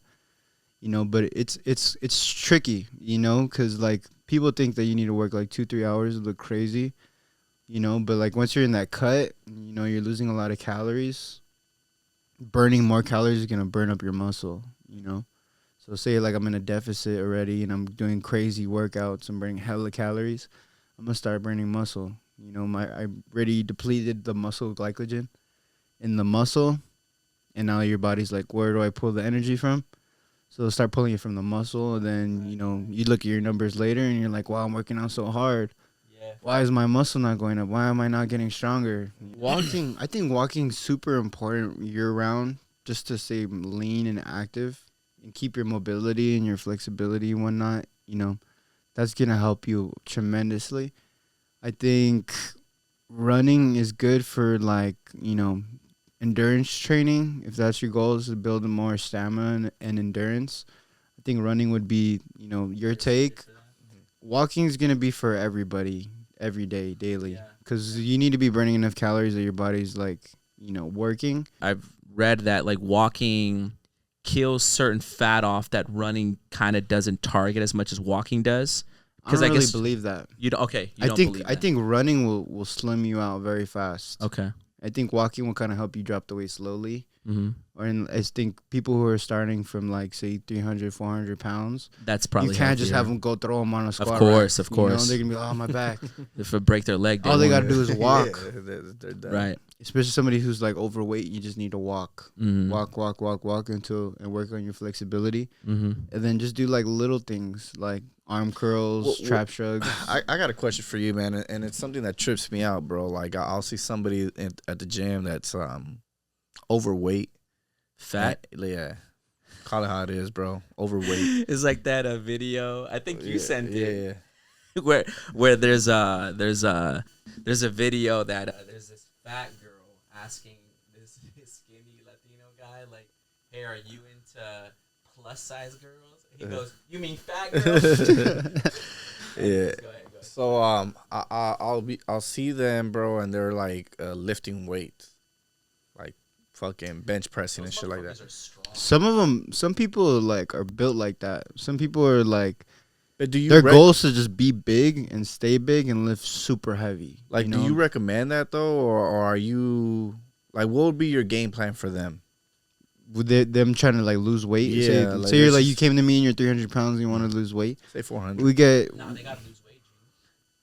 But it's tricky, because people think that you need to work 2-3 hours to look crazy. But once you're in that cut, you're losing a lot of calories. Burning more calories is gonna burn up your muscle. So say I'm in a deficit already and I'm doing crazy workouts. I'm burning hella calories. I'm gonna start burning muscle. I already depleted the muscle glycogen in the muscle, and now your body's where do I pull the energy from? So start pulling it from the muscle, and then you look at your numbers later and you're like, wow, I'm working out so hard. Why is my muscle not going up? Why am I not getting stronger? I think walking's super important year-round just to stay lean and active and keep your mobility and your flexibility and whatnot. That's going to help you tremendously. I think running is good for, endurance training. If that's your goal, is to build more stamina and endurance. I think running would be, your take. Walking is going to be for everybody, every day, daily. Because you need to be burning enough calories that your body's, working. I've read that, walking kills certain fat off that running kind of doesn't target as much as walking does. I don't really believe that. You don't, okay. You don't believe that. I think running will slim you out very fast. Okay. I think walking will kind of help you drop the weight slowly. Mm-hmm. I think people who are starting from say 300, 400 pounds, that's probably you can't just have them go throw them on a squat. Of course. They're gonna be my back. If they break their leg, all they gotta do is walk. They're done. Right. Especially somebody who's overweight, you just need to walk, walk and work on your flexibility, and then just do little things like arm curls, trap shrugs. I got a question for you, man, and it's something that trips me out, bro. I'll see somebody at the gym that's overweight, fat. Yeah, call it how it is, bro. Overweight. It's like that video. I think you sent it. Yeah. Where there's a video that there's this fat girl asking this skinny Latino guy hey, are you into plus size girls? He goes, you mean fat girls? Yeah. Go ahead. So I'll see them, bro, and they're like lifting weights, like fucking bench pressing and shit like that. Some people like are built like that. Some people are like, but do you their goal is to just be big and stay big and lift super heavy. Like, do you recommend that though, or are you like, what would be your game plan for them? Would them trying to like lose weight? Yeah. Say you're like, you came to me and you're 300 pounds and you want to lose weight. Say 400. We get. No, they gotta lose weight.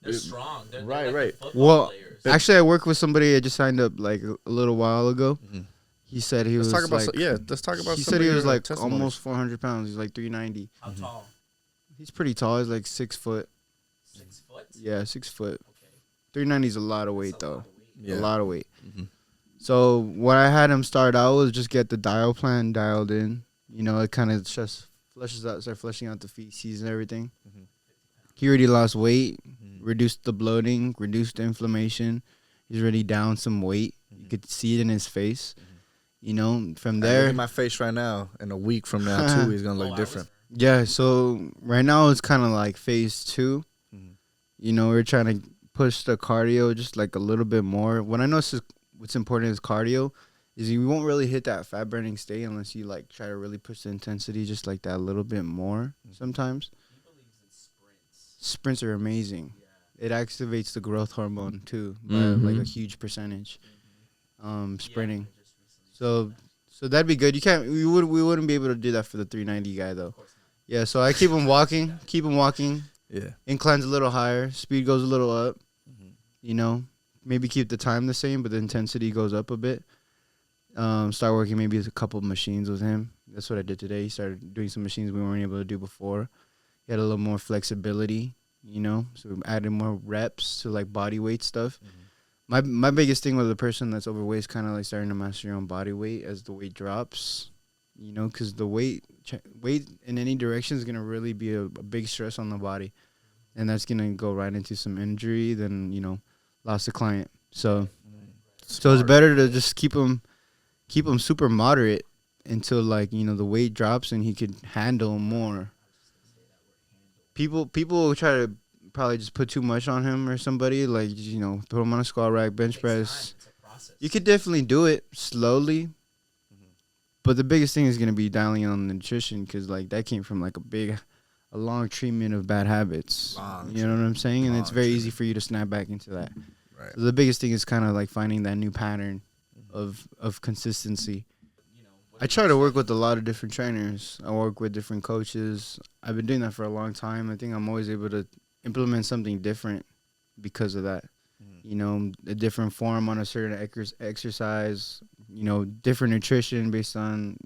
They're strong. They're right. like Well, players. actually, I work with somebody I just signed up like a little while ago. Mm-hmm. He said he was let's talk about. He said he was like almost 400 pounds. He's like 390. How tall? He's pretty tall. He's like 6 foot. 6 foot? Yeah, 6 foot. Okay. 390 is a lot of weight, though. Yeah. A lot of weight. Mm-hmm. So what I had him start out was just get the dial plan dialed in. You know, it kind of just start flushing out the feces and everything. Mm-hmm. He already lost weight, reduced the bloating, reduced the inflammation. He's already down some weight. You could see it in his face. You know, from there. Look at my face right now. In a week from now, too, he's gonna look different. Yeah. So right now it's kind of like phase 2. Mm-hmm. You know, we're trying to push the cardio just like a little bit more. What I know is what's important is cardio. Is you won't really hit that fat burning state unless you like try to really push the intensity just like that a little bit more. Sometimes. He believes in sprints. Sprints are amazing. Yeah. It activates the growth hormone too by like a huge percentage. Sprinting. Yeah. So that'd be good. We wouldn't be able to do that for the 390 guy though. Yeah, so I keep him walking. Yeah. Inclines a little higher, speed goes a little up. Mm-hmm. You know, maybe keep the time the same, but the intensity goes up a bit. Start working maybe a couple of machines with him. That's what I did today. He started doing some machines we weren't able to do before. He had a little more flexibility, you know, so we added more reps to like body weight stuff. Mm-hmm. My biggest thing with a person that's overweight is kind of like starting to master your own body weight as the weight drops, you know, because the weight in any direction is going to really be a big stress on the body. And that's going to go right into some injury, then, you know, lost a client. So it's better to just keep him super moderate until, like, you know, the weight drops and he could handle more. People will try to probably just put too much on him or somebody, like, you know, put him on a squat rack, bench press. You could definitely do it slowly, but the biggest thing is going to be dialing on the nutrition because, like, that came from, like, a long treatment of bad habits. You know what I'm saying? And it's very easy for you to snap back into that. Right. So the biggest thing is kind of, like, finding that new pattern of consistency. I try to work with a lot of different trainers. I work with different coaches. I've been doing that for a long time. I think I'm always able to implement something different because of that. You know, a different form on a certain exercise, you know, different nutrition based on,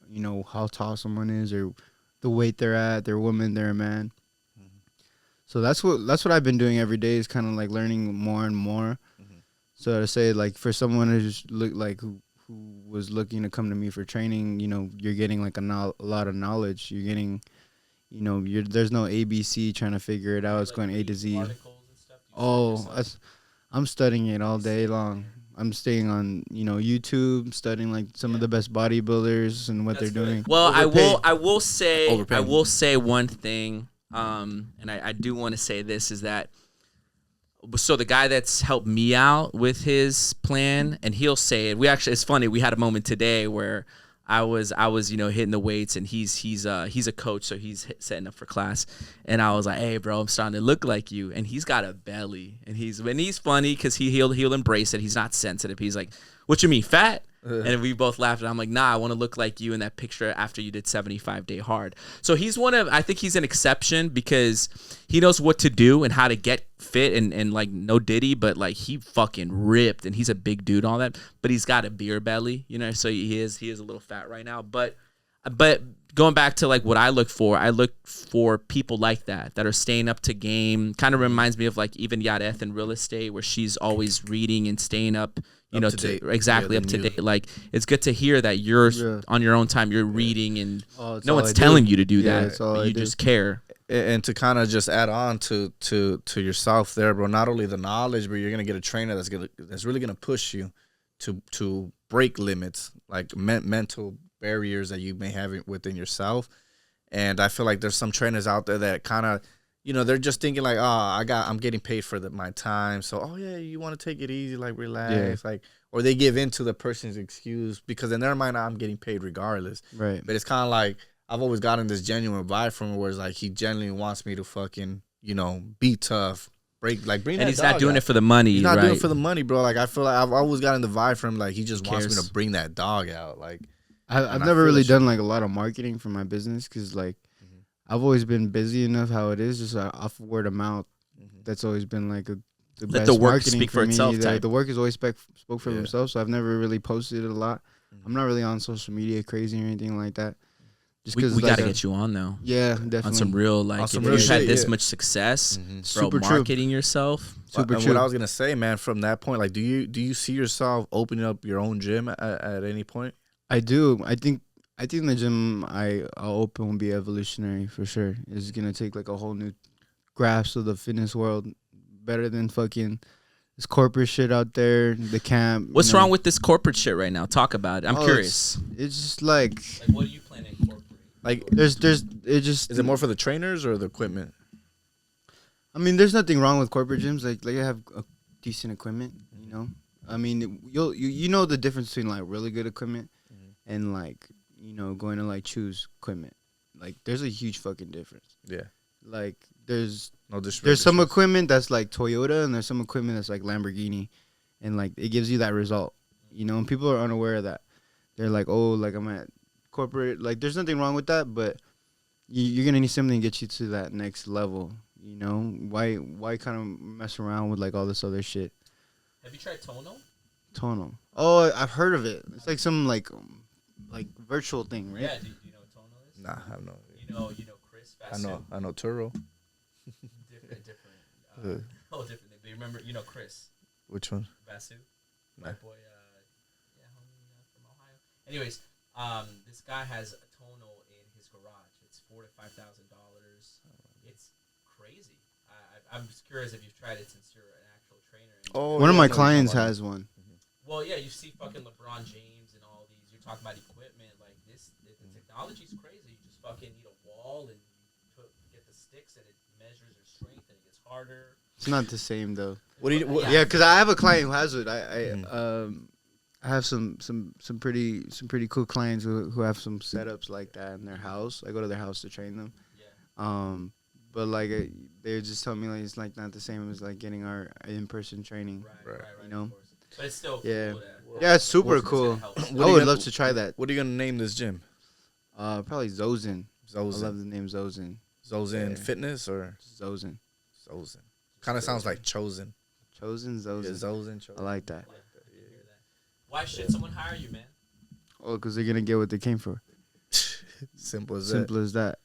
you know, how tall someone is or the weight they're at, they're a woman, they're a man. So that's what I've been doing every day is kind of like learning more and more. So to say, like, for someone who just look like who was looking to come to me for training, you know, you're getting like a lot of knowledge. You're getting, you know, there's no ABC trying to figure it out. It's going A to Z. I'm studying it all day long. I'm staying on, you know, YouTube, studying like some of the best bodybuilders and what they're doing. Well, I will say one thing, and I do want to say this is that. So the guy that's helped me out with his plan, and he'll say it. It's funny. We had a moment today where I was, you know, hitting the weights, and he's a coach, so he's setting up for class, and I was like, hey, bro, I'm starting to look like you, and he's got a belly, and he's funny because he'll embrace it. He's not sensitive. He's like, what you mean, fat? And we both laughed, and I'm like, nah, I want to look like you in that picture after you did 75 Day Hard. So I think he's an exception because he knows what to do and how to get fit and like no diddy, but like he fucking ripped and he's a big dude, all that, but he's got a beer belly, you know, so he is a little fat right now. But going back to like what I look for people like that are staying up to game. Kind of reminds me of like even Yadeth in real estate where she's always reading and staying up. You know, up to date. Like, it's good to hear that you're on your own time. You're reading, and no one's telling you to do that. But you just care. And to kind of just add on to yourself there, bro. Not only the knowledge, but you're gonna get a trainer that's really gonna push you to break limits, like mental barriers that you may have within yourself. And I feel like there's some trainers out there that kind of you know, they're just thinking like, oh, I'm getting paid for my time. So, oh yeah, you want to take it easy, like relax, like, or they give in to the person's excuse because in their mind, I'm getting paid regardless. Right. But it's kind of like, I've always gotten this genuine vibe from him where it's like, he genuinely wants me to fucking, you know, be tough, bring And that he's dog not doing out. it for the money, He's not right? doing it for the money, bro. Like, I feel like I've always gotten the vibe from him, like, he just wants me cares. to bring that dog out. Like, I've I never feel really that done like a lot of marketing for my business because like I've always been busy enough how it is just off of word of mouth. That's always been like the Let best the work marketing speak for me. itself The, type. the work is always spoke for themselves, so I've never really posted it a lot. I'm not really on social media crazy or anything like that. Just We because gotta get you on though. Yeah, definitely. On some real, like, some if real you've had shit, this yeah. much success, bro, Super true. marketing yourself. Super and true. what I was gonna say, man, from that point, like, do you see yourself opening up your own gym at any point? I do. I think the gym I'll open will be evolutionary for sure. It's gonna take like a whole new grasp of the fitness world, better than fucking this corporate shit out there. The camp. What's wrong with this corporate shit right now? Talk about it. I'm curious. It's just like What do you plan to incorporate? Like, there's it just. is it more for the trainers or the equipment? I mean, there's nothing wrong with corporate gyms. Like I have a decent equipment. You know, I mean, you know the difference between like really good equipment and like, you know, going to like choose equipment. Like there's a huge fucking difference. Yeah. Like there's No disrespect. there's some equipment that's like Toyota and there's some equipment that's like Lamborghini, and like it gives you that result. You know, and people are unaware of that. They're like, oh, like I'm at corporate. Like there's nothing wrong with that, but you're gonna need something to get you to that next level. You know, why kind of mess around with like all this other shit? Have you tried Tonal? Tonal. Oh, I've heard of it. It's like some like virtual thing, right? Yeah. Do you know what Tonal is? Nah, I have no. You know Chris. Vasu? I know Turo. different. Different. But you remember, you know Chris Which one? Vasu, Nah. my boy, homie from Ohio. Anyways, this guy has a Tonal in his garage. It's $4,000 to $5,000. It's crazy. I'm just curious if you've tried it since you're an actual trainer. One of my clients has one. Well, yeah, you see fucking LeBron James and all these. You're talking about equipment like this. The technology's crazy. You just fucking need a wall and you get the sticks and it measures your strength and it gets harder. It's not the same though. What do you? What, Yeah, because I have a client who has it. I have some pretty cool clients who have some setups like that in their house. I go to their house to train them. Yeah. But like they're just telling me like it's like not the same as like getting our in-person training. Right. You know. But it's still Yeah. cool. Yeah, it's super cool. I would love to try that. What are you gonna name this gym? Probably Zozen. I love Zozen. the name Zozen. Zozen Yeah. Fitness or Zozen. Zozen? Kind of sounds like chosen. Chosen Zozen. Yeah, Zozen. I like that. Why should someone hire you, man? Oh, because they're gonna get what they came for. Simple as Simple as that.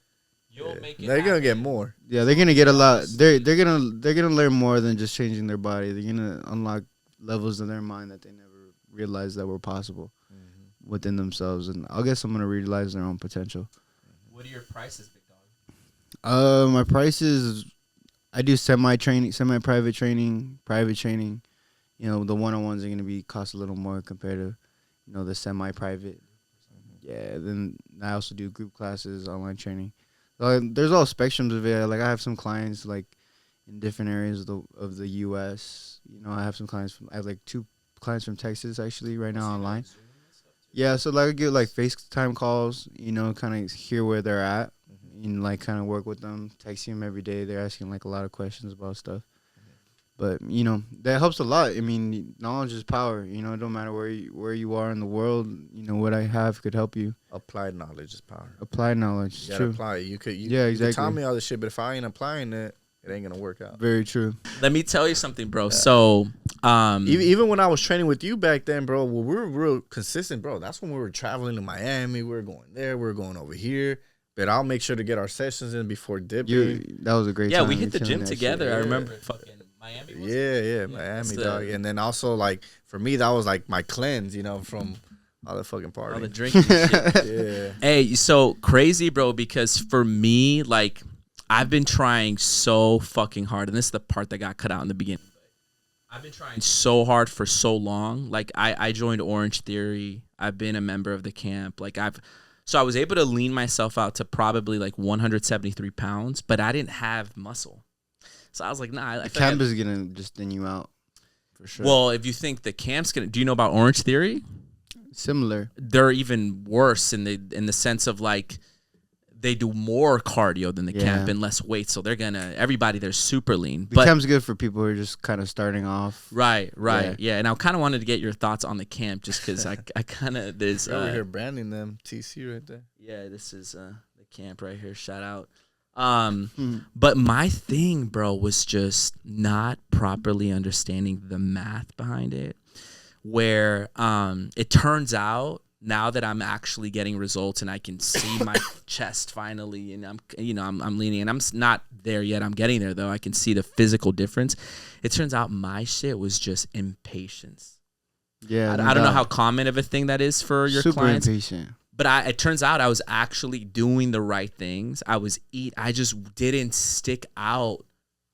You'll make it. They're gonna happen. get more. Yeah, they're gonna get a lot. They're gonna learn more than just changing their body. They're gonna unlock levels in their mind that they never realized that were possible within themselves. And I guess I'm gonna realize their own potential. What are your prices, big dog? My prices, I do semi-private training, private training. You know, the one-on-ones are gonna cost a little more compared to, you know, the semi-private. Yeah. Then I also do group classes, online training. There's all spectrums of it. Like I have some clients like in different areas of the U.S. You know, I have like 2 clients from Texas actually right now online. Yeah, so like I get like FaceTime calls, you know, kind of hear where they're at and like kind of work with them, texting them every day. They're asking like a lot of questions about stuff. But, you know, that helps a lot. I mean, knowledge is power. You know, it don't matter where you are in the world. You know, what I have could help you. Applied knowledge is power. Applied knowledge. You gotta True. apply it. You could exactly. tell me all this shit, but if I ain't applying it, it ain't gonna work out. Very true. Let me tell you something, bro. So, even when I was training with you back then, bro, we were real consistent, bro. That's when we were traveling to Miami. We were going there. We were going over here. But I'll make sure to get our sessions in before dipping. That was a great time. yeah, we hit the killing gym that together. shit. I remember fucking Miami. Yeah, Miami, dog. And then also, like, for me, that was like my cleanse, you know, from all the fucking party. All the drinking shit. Yeah. Hey, so crazy, bro, because for me, like, I've been trying so fucking hard, and this is the part that got cut out in the beginning. I've been trying so hard for so long. Like, I joined Orange Theory. I've been a member of the camp. Like, I've So I was able to lean myself out to probably like 173 pounds, but I didn't have muscle. So I was like, nah. The camp is going to just thin you out for sure. Well, if you think the camp's going to, do you know about Orange Theory? Similar. They're even worse in the sense of like, they do more cardio than the camp and less weight. So they're everybody there's super lean. The camp's good for people who are just kind of starting off. Right. Yeah. And I kind of wanted to get your thoughts on the camp just because I kind of, there's. You're over here branding them, TC right there. Yeah, this is the camp right here. Shout out. But my thing, bro, was just not properly understanding the math behind it. Where it turns out, now that I'm actually getting results and I can see my chest finally, and I'm leaning, and I'm not there yet. I'm getting there though. I can see the physical difference. It turns out my shit was just impatience. Yeah, I don't know how common of a thing that is for your super clients. Impatient. But it turns out I was actually doing the right things. I just didn't stick out.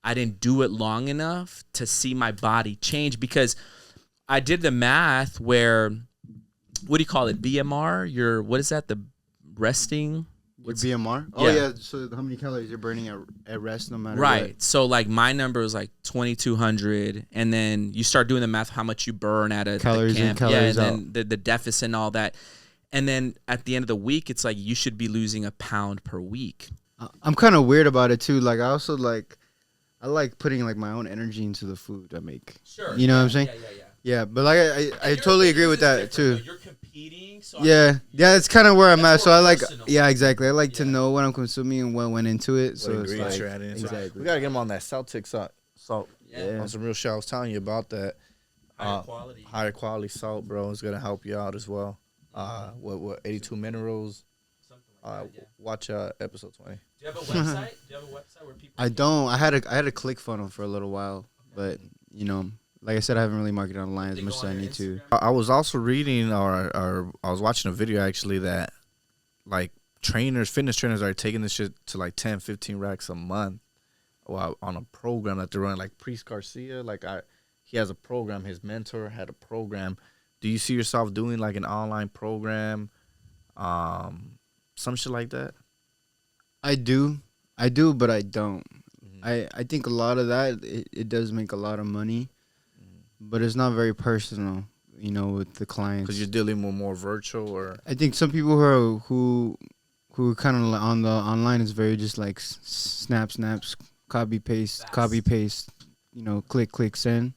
I didn't do it long enough to see my body change, because I did the math where, what do you call it? BMR? What is that? The resting? What's BMR? Oh yeah. So how many calories you're burning at rest, no matter right. what. So like my number was like 2,200, and then you start doing the math how much you burn at calories the camp. in, calories and out. then the deficit and all that. And then at the end of the week, it's like you should be losing a pound per week. I'm kind of weird about it too. Like I also I like putting like my own energy into the food I make. Sure. You know what I'm saying? Yeah, but like I totally agree with that too. You're competing. So yeah, that's kind of where I'm at. So I like, personal. yeah, exactly. I like to know what I'm consuming and what went into it. So it's ingredients like, you're adding into it. exactly. We gotta get them on that Celtic salt. Yeah. On some real shit. I was telling you about that. Higher Quality salt, bro, is gonna help you out as well. What 82 minerals. Watch episode 20. Do you have a website? Where people? I don't. I had a ClickFunnels for a little while, but like I said, I haven't really marketed online as much as I need to. I was also reading, or I was watching a video actually that like fitness trainers are taking this shit to like 10, 15 racks a month, on a program that they're running. Like Priest Garcia, he has a program. His mentor had a program. Do you see yourself doing like an online program, some shit like that? I do, but I don't. Mm-hmm. I think a lot of that it does make a lot of money, but it's not very personal, with the clients. Because you're dealing with more virtual, or I think some people who kind of on the online is very just like snaps, copy paste, click, send.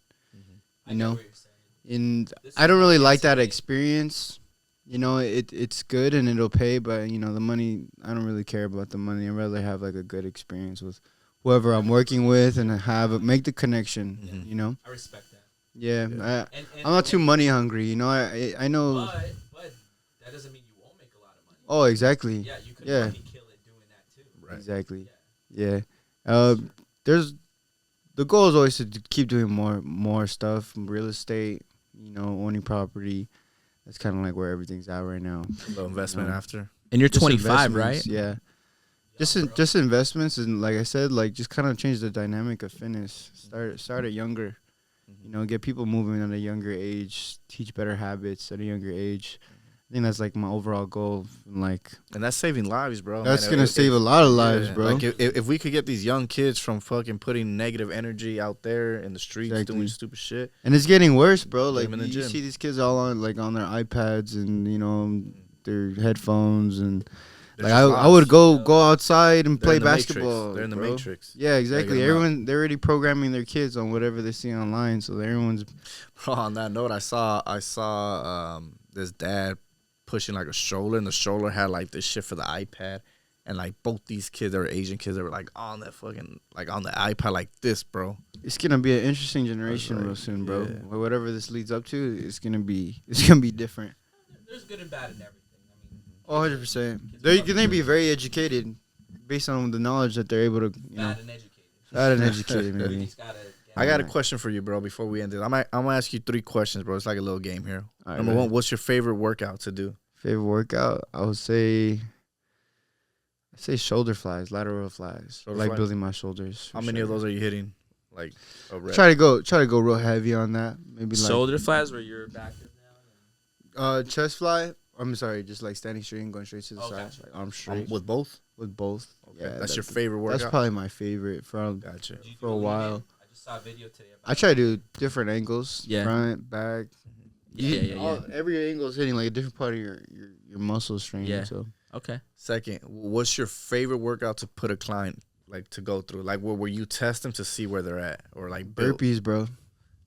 And I don't really like that experience. It's good and it'll pay, but the money, I don't really care about the money. I'd rather have like a good experience with whoever I'm working with and make the connection. Mm-hmm. I respect that. Yeah, I'm not too money hungry. I know. But that doesn't mean you won't make a lot of money. Oh, exactly. Yeah, you could fucking kill it doing that too. Right. Exactly. Yeah. The goal is always to keep doing more stuff, real estate, owning property. That's kind of like where everything's at right now. A little investment after. And you're Just 25, right? Yeah. Just investments, and like I said, like just kind of change the dynamic of fitness. Start it younger. Get people moving at a younger age, teach better habits at a younger age. I think that's like my overall goal. And that's saving lives, bro. That's gonna save a lot of lives, bro. Like if we could get these young kids from fucking putting negative energy out there in the streets, doing stupid shit. And it's getting worse, bro. Like you see these kids all on their iPads and their headphones, and I would go outside and play basketball. They're in the Matrix. Yeah, exactly. They're already programming their kids on whatever they see online, so everyone's. Bro, on that note, I saw this dad pushing like a stroller, and the stroller had like this shit for the iPad, and like both these kids, they were Asian kids, they were like on that fucking on the iPad like this, bro. It's gonna be an interesting generation real soon, bro. Yeah. Whatever this leads up to, it's gonna be different. There's good and bad in everything. 100%. They're gonna be very educated based on the knowledge that they're able to, Bad and educated. Bad and educated, maybe. I got a question for you, bro. Before we end this, I'm gonna ask you 3 questions, bro. It's like a little game here. Right, Number 1, what's your favorite workout to do? Favorite workout? I would say shoulder flies, lateral flies. Building my shoulders. How many of those are you hitting? Like a rep? Try to go real heavy on that. Maybe shoulder flies where your back is down. Chest fly. I'm sorry, just like standing straight and going straight to the side, gotcha. like arms straight With both? with both. Okay. Yeah, That's your favorite workout? That's probably my favorite Gotcha. for a while. I just saw a video today. I try to do different angles, Yeah. front, back. Yeah. Every angle is hitting like a different part of your muscle strength. Yeah. So Okay. Second, what's your favorite workout to put a client like to go through? Like where you test them to see where they're at, or like build? burpees, bro.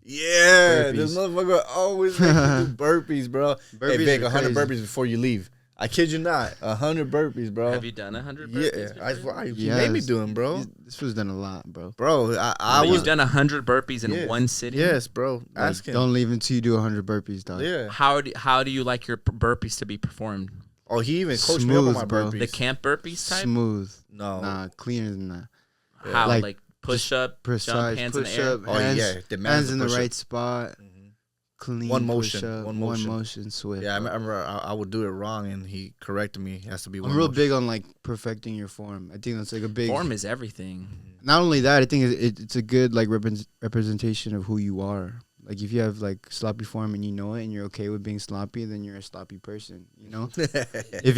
Yeah, Burpees. this motherfucker always make you do burpees, bro. Hey, Burpees Vic, are 100 crazy. burpees before you leave. I kid you not, 100 burpees, bro. Have you done 100 Yeah, burpees? you made me Yes. do them, bro. This was done a lot, bro. Bro, I But was you've done 100 burpees in Yes. one sitting? Yes, bro. Like, Ask him. don't leave until you do 100 burpees, dog. Yeah. How do you like your burpees to be performed? Oh, he even coached me up on Smooth, my bro. burpees. The camp burpees type? Smooth. No. Nah, cleaner than that. How? Like, Like push up, Precise jump, hands in the push air? up. Oh, hands, yeah. Demands hands the in the push-up. right spot. Mhm. Clean. One motion, push-up, one One motion. motion. Swift. Yeah, I bro. remember I would do it wrong, and he corrected me. It has to be one I'm real motion. big on like perfecting your form. I think that's like a big. Form is everything. Not only that, I think it's a good like representation of who you are. Like if you have like sloppy form and you know it and you're okay with being sloppy, then you're a sloppy person. You know. if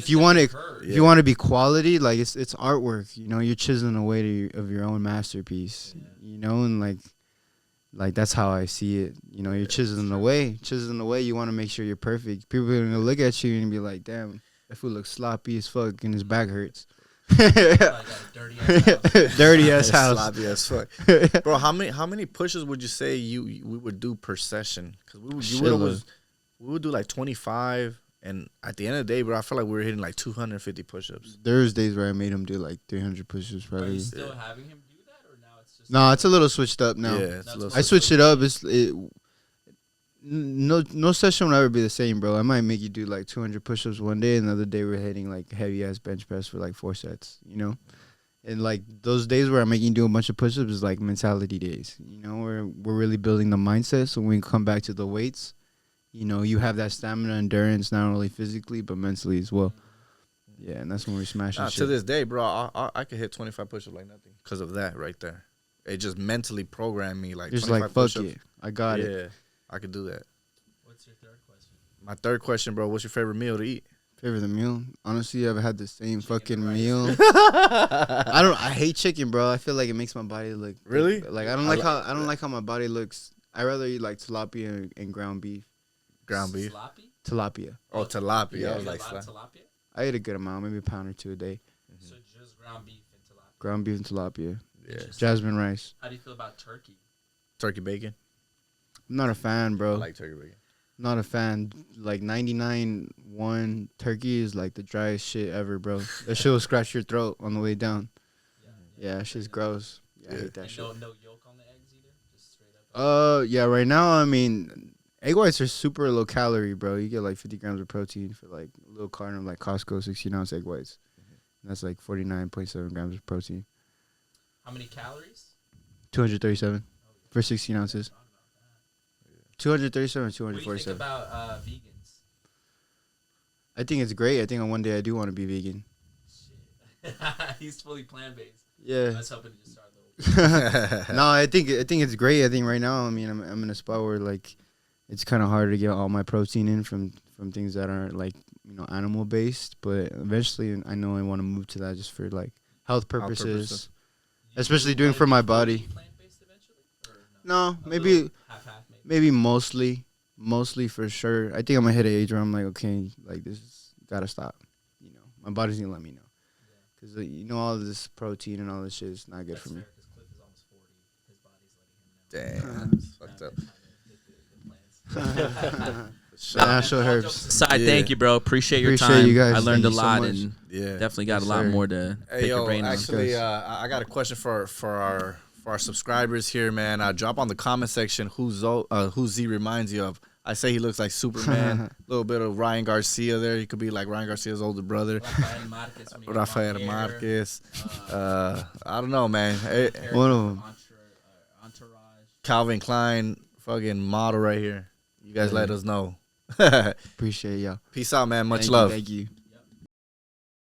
you want to be quality, like it's artwork. You know, you're chiseling away of your own masterpiece. You know, and like that's how I see it. You know, you're chiseling away. You want to make sure you're perfect. People are gonna look at you and be like, "Damn, that fool looks sloppy as fuck, and his back hurts." Dirty ass house. Sloppy as fuck. Bro, how many pushes would you say we would do per session? Because we would do like 25, and at the end of the day, bro, I feel like we were hitting like 250 push-ups. There's days where I made him do like 300 push-ups Are probably. you still having him do that, or now it's just? No, it's a little switched up now. Yeah, it's a little I switched it up. No session will ever be the same, bro. I might make you do like 200 push-ups one day, another day we're hitting like heavy ass bench press for like 4 sets, you know. And like those days where I'm making you do a bunch of push-ups is like mentality days, you know. We're really building the mindset, so when we come back to the weights, you know, you have that stamina, endurance, not only physically but mentally as well. Yeah, and that's when we're smashing shit. To this day, bro, I could hit 25 push-ups like nothing because of that right there. It just mentally programmed me like Just 25 like fuck push-ups. it, I got it. Yeah, I could do that. What's your third question? My third question, bro, what's your favorite meal to eat? Favorite meal? Honestly, I've had the same fucking and rice. meal. I hate chicken, bro. I feel like it makes my body look Really? like I don't like how my body looks. I rather eat like tilapia and ground beef. Ground beef. Sloppy? Tilapia. Oh, tilapia. Yeah. I was You like, eat a lot of tilapia? I eat a good amount, maybe a pound or two a day. So just ground beef and tilapia. Ground beef and tilapia. yeah. Jasmine rice. How do you feel about turkey? Turkey bacon. I'm not a fan, bro. I like turkey bacon. Not a fan. Like 99.1 turkey is like the driest shit ever, bro. That shit will scratch your throat on the way down. Yeah, that shit's gross. Yeah, I hate that And shit. no yolk on the eggs either? Just straight up? Yeah, right now, I mean, egg whites are super low calorie, bro. You get like 50 grams of protein for like a little carton of like Costco 16-ounce egg whites. And that's like 49.7 grams of protein. How many calories? 237 for 16 ounces. 237 or What do you think 247. about vegans? I think it's great. I think on one day I do want to be vegan. Shit. He's fully plant-based. I Yeah. was hoping to just start a little. No, I think it's great. I think right now, I mean, I'm in a spot where like it's kind of hard to get all my protein in from things that aren't like, you know, animal based. But eventually, I know I want to move to that just for like health purposes. Especially doing for my body. Plant-based eventually? Or No, A maybe little half-half maybe. mostly for sure. I think I'm gonna hit an age where I'm like, okay, like this gotta stop. You know, my body's gonna let me know. Cause you know all this protein and all this shit is not good for me. Because Cliff is almost 40. His body's letting him know. Damn, fucked up. Natural herbs. Side, Yeah. thank you, bro. Appreciate your Appreciate time. you guys. I learned Thank a you so lot much. and Yeah. definitely got Yes, a lot sir. more to Hey, pick your yo, brain on. actually, Guys. I got a question for our subscribers here, man. Drop on the comment section who Z reminds you of. I say he looks like Superman. A little bit of Ryan Garcia there. He could be like Ryan Garcia's older brother. Rafael Marquez. I don't know, man. Hey, One of them. Entourage. Calvin Klein, fucking model right here. You guys let us know. Appreciate y'all. Peace out, man. Much Thank love. You, thank you.